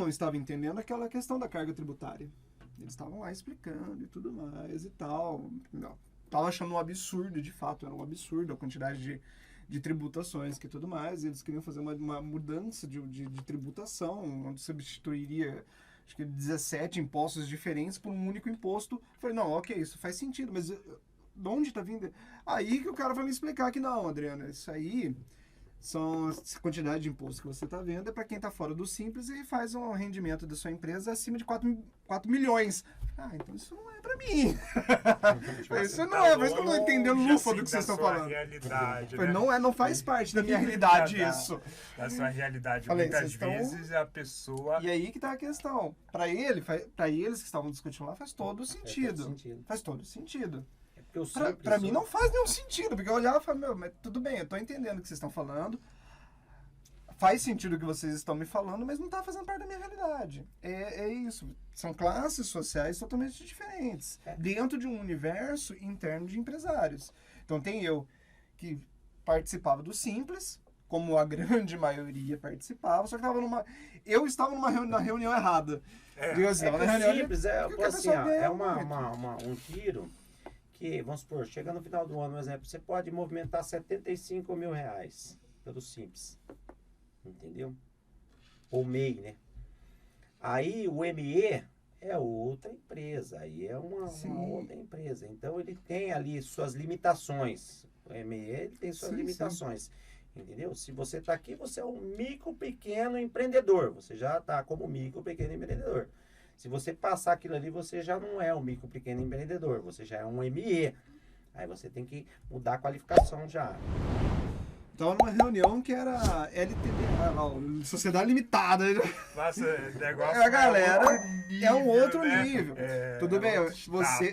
estava entendendo aquela questão da carga tributária. Eles estavam lá explicando e tudo mais e tal. Estava achando um absurdo, de fato, era um absurdo a quantidade de tributações que tudo mais. Eles queriam fazer uma mudança de tributação, onde substituiria, acho que 17 impostos diferentes por um único imposto. Eu falei, não, ok, isso faz sentido, mas de onde está vindo? Aí que o cara vai me explicar que não, Adriana, isso aí são a quantidade de imposto que você está vendo, é para quem está fora do Simples e faz um rendimento da sua empresa acima de 4 milhões. Ah, então isso não é para mim. Isso não é, mas eu não estou entendendo lufa do que vocês estão falando. Realidade, Falei, né? não faz parte da minha realidade isso. Da sua realidade. Falei, Muitas vocês estão- vezes a pessoa... E aí que tá a questão. Para eles que estavam discutindo lá, faz todo sentido. Faz todo sentido. É porque o Pra mim não faz nenhum sentido, porque eu olhava e falava, mas tudo bem, eu tô entendendo o que vocês estão falando, faz sentido o que vocês estão me falando, mas não tá fazendo parte da minha realidade. É isso. São classes sociais totalmente diferentes, dentro de um universo interno de empresários. Então tem eu que participava do Simples, como a grande maioria participava, só que eu estava na reunião errada. Digo assim, É que na o reunião Simples porque a assim, pessoa ó, ganha é um tiro que, vamos supor, chega no final do ano, por exemplo, você pode movimentar R$75 mil pelo Simples. Entendeu? Ou MEI, né? Aí o ME é outra empresa, aí é uma outra empresa. Então ele tem ali suas limitações. O ME ele tem suas limitações. Entendeu? Se você está aqui, você é um micro, pequeno empreendedor. Você já está como micro, pequeno empreendedor. Se você passar aquilo ali, você já não é um micro, pequeno empreendedor. Você já é um ME. Aí você tem que mudar a qualificação já. Estava numa reunião que era LTD, Sociedade Limitada. Nossa, negócio A galera é um outro né? nível. Tudo bem, outro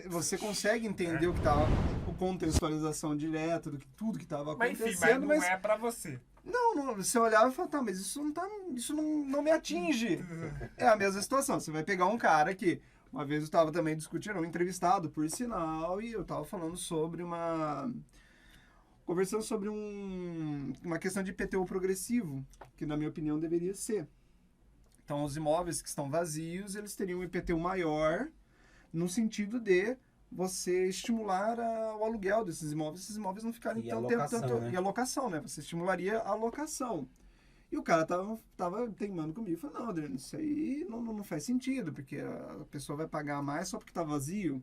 você consegue entender o que estava, a contextualização direta, tudo que estava Mas enfim, acontecendo, mas não é pra você. Não, você olhava e falava, tá, mas isso não me atinge. É a mesma situação. Você vai pegar um cara que, uma vez eu estava também discutindo, um entrevistado, por sinal, e eu estava falando sobre conversando sobre uma questão de IPTU progressivo, que na minha opinião deveria ser. Então, os imóveis que estão vazios, eles teriam um IPTU maior, no sentido de você estimular o aluguel desses imóveis, esses imóveis não ficarem tanto tempo... Né? E a locação, né? Você estimularia a locação. E o cara tava teimando comigo, falou, não, Adriano, isso aí não faz sentido, porque a pessoa vai pagar mais só porque tá vazio.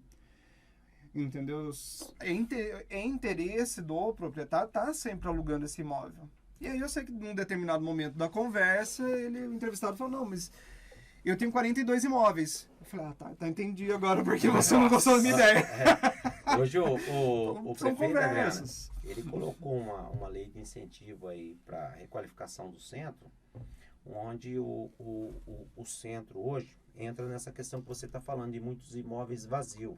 Entendeu? É interesse do proprietário tá sempre alugando esse imóvel. E aí eu sei que num determinado momento da conversa, o entrevistado falou, não, mas eu tenho 42 imóveis. Eu falei, tá, entendi agora porque você não gostou da minha ideia. Hoje o São prefeito, conversas. ele colocou uma lei de incentivo aí para requalificação do centro, onde o centro hoje entra nessa questão que você está falando de muitos imóveis vazios.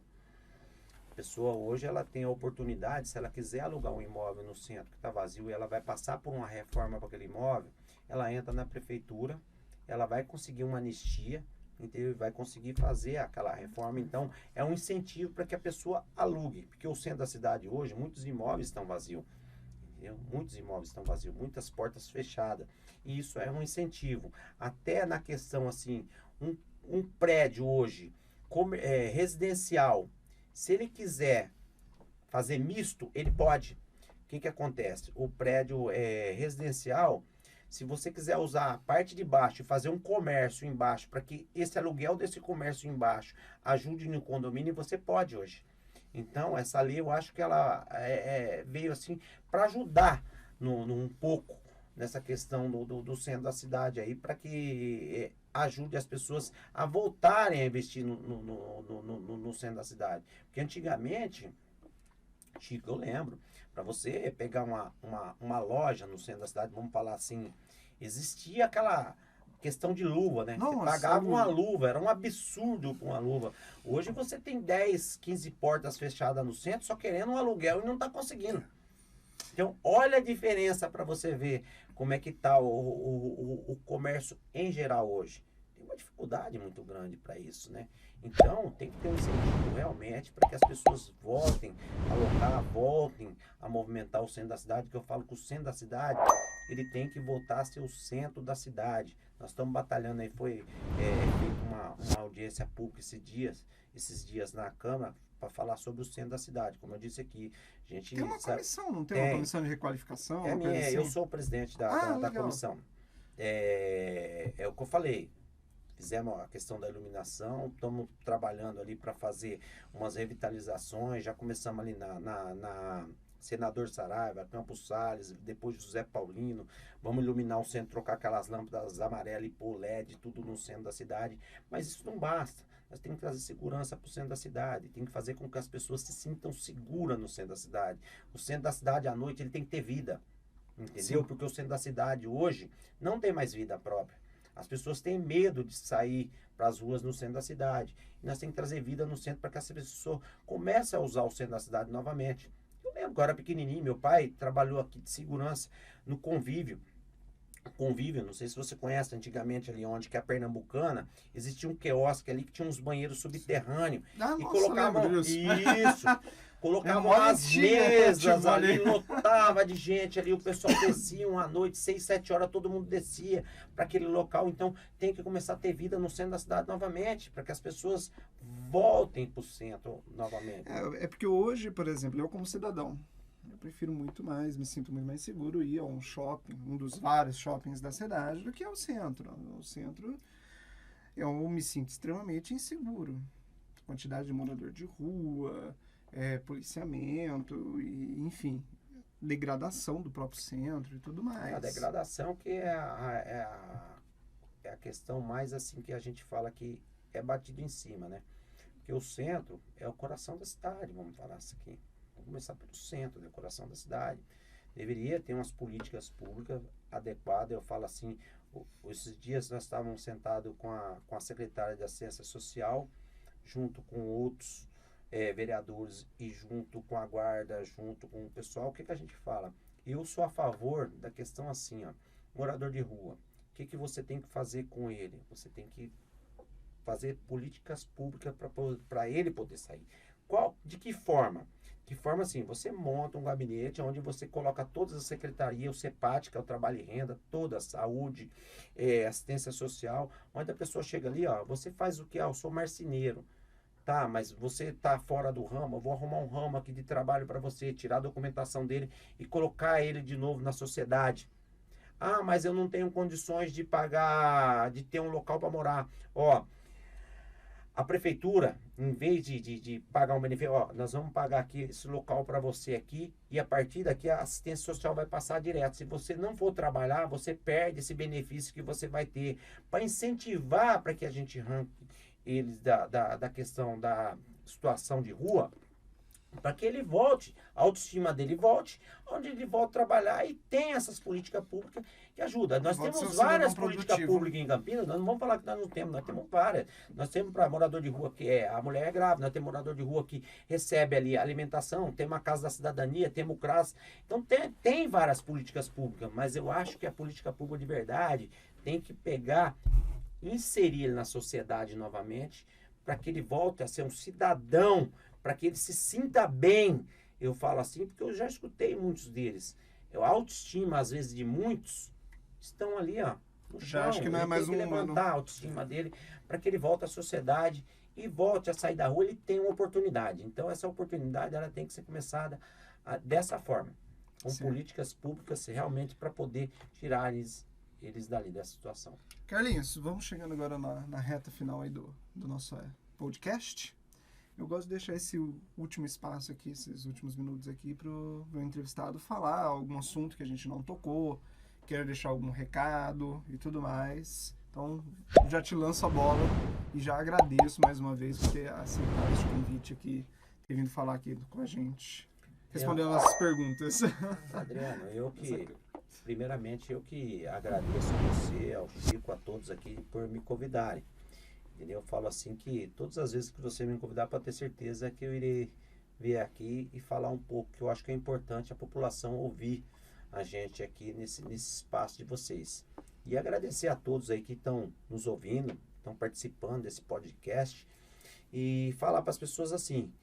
A pessoa hoje ela tem a oportunidade, se ela quiser alugar um imóvel no centro que está vazio e ela vai passar por uma reforma para aquele imóvel, ela entra na prefeitura, ela vai conseguir uma anistia, entendeu? Vai conseguir fazer aquela reforma. Então é um incentivo para que a pessoa alugue, porque o centro da cidade hoje, muitos imóveis estão vazios. Muitos imóveis estão vazios, muitas portas fechadas. E isso é um incentivo. Até na questão assim, um prédio hoje residencial, se ele quiser fazer misto, ele pode. O que acontece? O prédio residencial, se você quiser usar a parte de baixo e fazer um comércio embaixo, para que esse aluguel desse comércio embaixo ajude no condomínio, você pode hoje. Então, essa lei eu acho que ela veio assim para ajudar um pouco nessa questão do centro da cidade aí, para que ajude as pessoas a voltarem a investir no centro da cidade. Porque antigamente, Chico, eu lembro, para você pegar uma loja no centro da cidade, vamos falar assim, existia aquela questão de luva, né? Nossa, você pagava uma luva, era um absurdo uma luva. Hoje você tem 10, 15 portas fechadas no centro, só querendo um aluguel e não está conseguindo. Então, olha a diferença para você ver como é que está o comércio em geral hoje. Tem uma dificuldade muito grande para isso, né? Então, tem que ter um incentivo realmente para que as pessoas voltem a locar, voltem a movimentar o centro da cidade, que eu falo que o centro da cidade, ele tem que voltar a ser o centro da cidade. Nós estamos batalhando aí, foi feita uma audiência pública esses dias na Câmara, para falar sobre o centro da cidade. Como eu disse aqui, a gente tem uma comissão, não tem uma comissão de requalificação? Assim? Eu sou o presidente da comissão. É o que eu falei. Fizemos a questão da iluminação, estamos trabalhando ali para fazer umas revitalizações, já começamos ali na Senador Saraiva, Campos Salles, depois José Paulino, vamos iluminar o centro, trocar aquelas lâmpadas amarelas e pôr LED, tudo no centro da cidade, mas isso não basta. Nós temos que trazer segurança para o centro da cidade, tem que fazer com que as pessoas se sintam seguras no centro da cidade. O centro da cidade à noite ele tem que ter vida, entendeu? Sim. Porque o centro da cidade hoje não tem mais vida própria. As pessoas têm medo de sair para as ruas no centro da cidade. E nós temos que trazer vida no centro para que essa pessoa comece a usar o centro da cidade novamente. Eu lembro que eu era pequenininho, meu pai trabalhou aqui de segurança no Convívio. Convívio, não sei se você conhece, antigamente ali onde que é a Pernambucana, existia um quiosque ali que tinha uns banheiros subterrâneos. E colocavam isso. Colocavam as mesas ali, lotava de gente ali, o pessoal descia à noite, 6, 7 horas, todo mundo descia para aquele local. Então tem que começar a ter vida no centro da cidade novamente, para que as pessoas voltem para o centro novamente. É porque hoje, por exemplo, eu como cidadão, eu prefiro muito mais, me sinto muito mais seguro ir a um shopping, um dos vários shoppings da cidade, do que ao centro. No centro eu me sinto extremamente inseguro. Quantidade de morador de rua, policiamento, e, enfim, degradação do próprio centro e tudo mais. A degradação que é a questão mais assim que a gente fala que é batido em cima, né? Porque o centro é o coração da cidade, vamos falar isso aqui. Vamos começar pelo centro, né? Coração da cidade. Deveria ter umas políticas públicas adequadas. Eu falo assim, esses dias nós estávamos sentados com a secretária de Assistência Social, junto com outros vereadores e junto com a guarda, junto com o pessoal. O que a gente fala? Eu sou a favor da questão assim, ó, morador de rua. O que você tem que fazer com ele? Você tem que fazer políticas públicas para ele poder sair. De que forma? De forma assim, você monta um gabinete onde você coloca todas as secretarias, o CEPAT, que é o trabalho e renda, toda a saúde, assistência social, onde a pessoa chega ali, ó, você faz o que? Eu sou marceneiro. Tá, mas você tá fora do ramo, eu vou arrumar um ramo aqui de trabalho para você, tirar a documentação dele e colocar ele de novo na sociedade. Ah, mas eu não tenho condições de pagar, de ter um local para morar. Ó, a prefeitura, em vez de pagar um benefício, ó, nós vamos pagar aqui esse local para você aqui e a partir daqui a assistência social vai passar direto. Se você não for trabalhar, você perde esse benefício que você vai ter. Para incentivar para que a gente arranque eles da questão da situação de rua, para que ele volte, a autoestima dele volte, onde ele volta a trabalhar e tem essas políticas públicas que ajudam. Nós temos várias políticas públicas em Campinas, nós não vamos falar que nós não temos, nós temos várias. Nós temos para morador de rua, que a mulher é grávida, nós temos morador de rua que recebe ali alimentação, tem uma Casa da Cidadania, temos o CRAS. Então tem várias políticas públicas, mas eu acho que a política pública de verdade tem que pegar, inserir ele na sociedade novamente, para que ele volte a ser um cidadão, para que ele se sinta bem. Eu falo assim porque eu já escutei muitos deles. A autoestima, às vezes, de muitos estão ali, ó, no chão. Já acho que não é mais tem que levantar a autoestima dele para que ele volte à sociedade e volte a sair da rua. Ele tem uma oportunidade. Então, essa oportunidade ela tem que ser começada dessa forma, com políticas públicas realmente para poder tirar eles dali dessa situação. Carlinhos, vamos chegando agora na reta final aí do nosso podcast. Eu gosto de deixar esse último espaço aqui, esses últimos minutos aqui, para o meu entrevistado falar algum assunto que a gente não tocou, quer deixar algum recado e tudo mais. Então, já te lanço a bola e já agradeço mais uma vez por ter aceitado esse convite aqui, ter vindo falar aqui com a gente, respondendo as perguntas. Adriano, primeiramente eu que agradeço a você, ao Chico, a todos aqui por me convidarem. Eu falo assim que todas as vezes que você me convidar, pode ter certeza que eu irei vir aqui e falar um pouco, que eu acho que é importante a população ouvir a gente aqui nesse espaço de vocês. E agradecer a todos aí que estão nos ouvindo, estão participando desse podcast, e falar para as pessoas assim,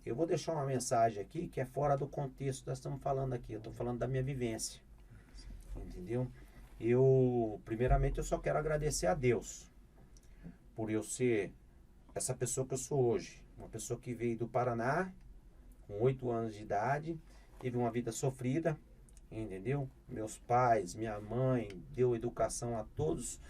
eu vou deixar uma mensagem aqui que é fora do contexto que nós estamos falando aqui, eu estou falando da minha vivência, entendeu? Primeiramente, eu só quero agradecer a Deus por eu ser essa pessoa que eu sou hoje. Uma pessoa que veio do Paraná, com 8 anos de idade, teve uma vida sofrida, entendeu? Meus pais, minha mãe, deu educação a todos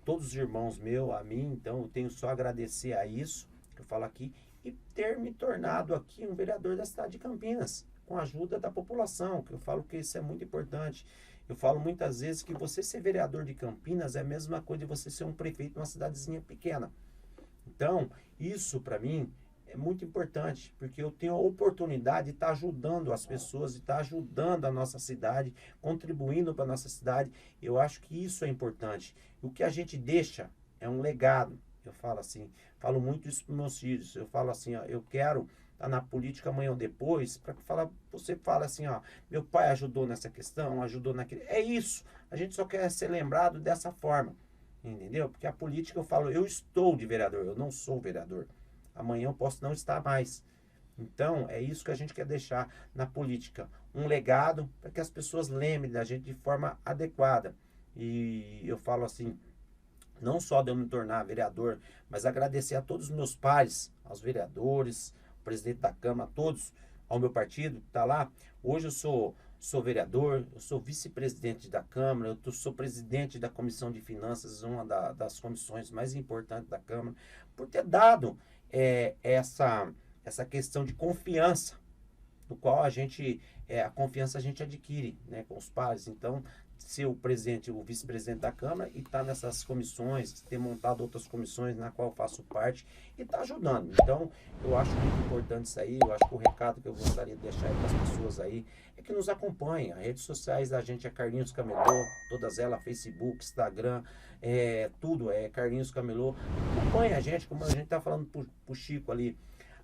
os irmãos meus, a mim, então eu tenho só a agradecer a isso, que eu falo aqui, e ter me tornado aqui um vereador da cidade de Campinas, com a ajuda da população, que eu falo que isso é muito importante. Eu falo muitas vezes que você ser vereador de Campinas é a mesma coisa de você ser um prefeito de uma cidadezinha pequena. Então, isso para mim é muito importante, porque eu tenho a oportunidade de estar ajudando as pessoas, de estar ajudando a nossa cidade, contribuindo para a nossa cidade. Eu acho que isso é importante. O que a gente deixa é um legado. Eu falo assim, falo muito isso para meus filhos. Eu falo assim, ó, eu quero estar na política amanhã ou depois, para que você fala assim, ó, meu pai ajudou nessa questão, ajudou naquele. É isso. A gente só quer ser lembrado dessa forma, entendeu? Porque a política, eu falo, eu estou de vereador, eu não sou vereador. Amanhã eu posso não estar mais. Então, é isso que a gente quer deixar na política. Um legado para que as pessoas lembrem da gente de forma adequada. E eu falo assim, não só de eu me tornar vereador, mas agradecer a todos os meus pares, aos vereadores, ao presidente da Câmara, a todos, ao meu partido que está lá. Hoje eu sou vereador, eu sou vice-presidente da Câmara, eu sou presidente da Comissão de Finanças, uma das comissões mais importantes da Câmara, por ter dado essa questão de confiança, no qual a confiança a gente adquire, né, com os pares. Então, ser o presidente, o vice-presidente da Câmara e estar nessas comissões, ter montado outras comissões na qual eu faço parte e estar ajudando. Então, eu acho muito importante isso aí. Eu acho que o recado que eu gostaria de deixar para as pessoas aí é que nos acompanhem. As redes sociais da gente é Carlinhos Camelô, todas elas, Facebook, Instagram, tudo é Carlinhos Camelô. Acompanhe a gente, como a gente está falando pro Chico ali.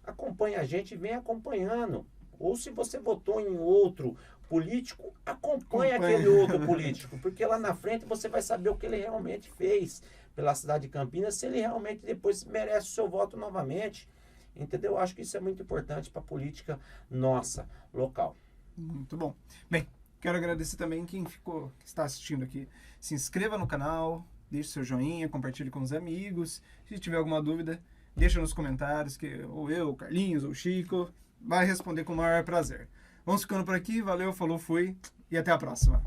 Acompanhe a gente e vem acompanhando. Ou se você votou em outro político, acompanhe aquele outro político, porque lá na frente você vai saber o que ele realmente fez pela cidade de Campinas, se ele realmente depois merece o seu voto novamente, entendeu? Eu acho que isso é muito importante para a política nossa, local. Muito bom. Bem, quero agradecer também que está assistindo aqui. Se inscreva no canal, deixe seu joinha, compartilhe com os amigos. Se tiver alguma dúvida, deixa nos comentários, que ou eu, o Carlinhos, ou o Chico vai responder com o maior prazer. Vamos ficando por aqui. Valeu, falou, fui. E até a próxima.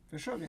Fechou,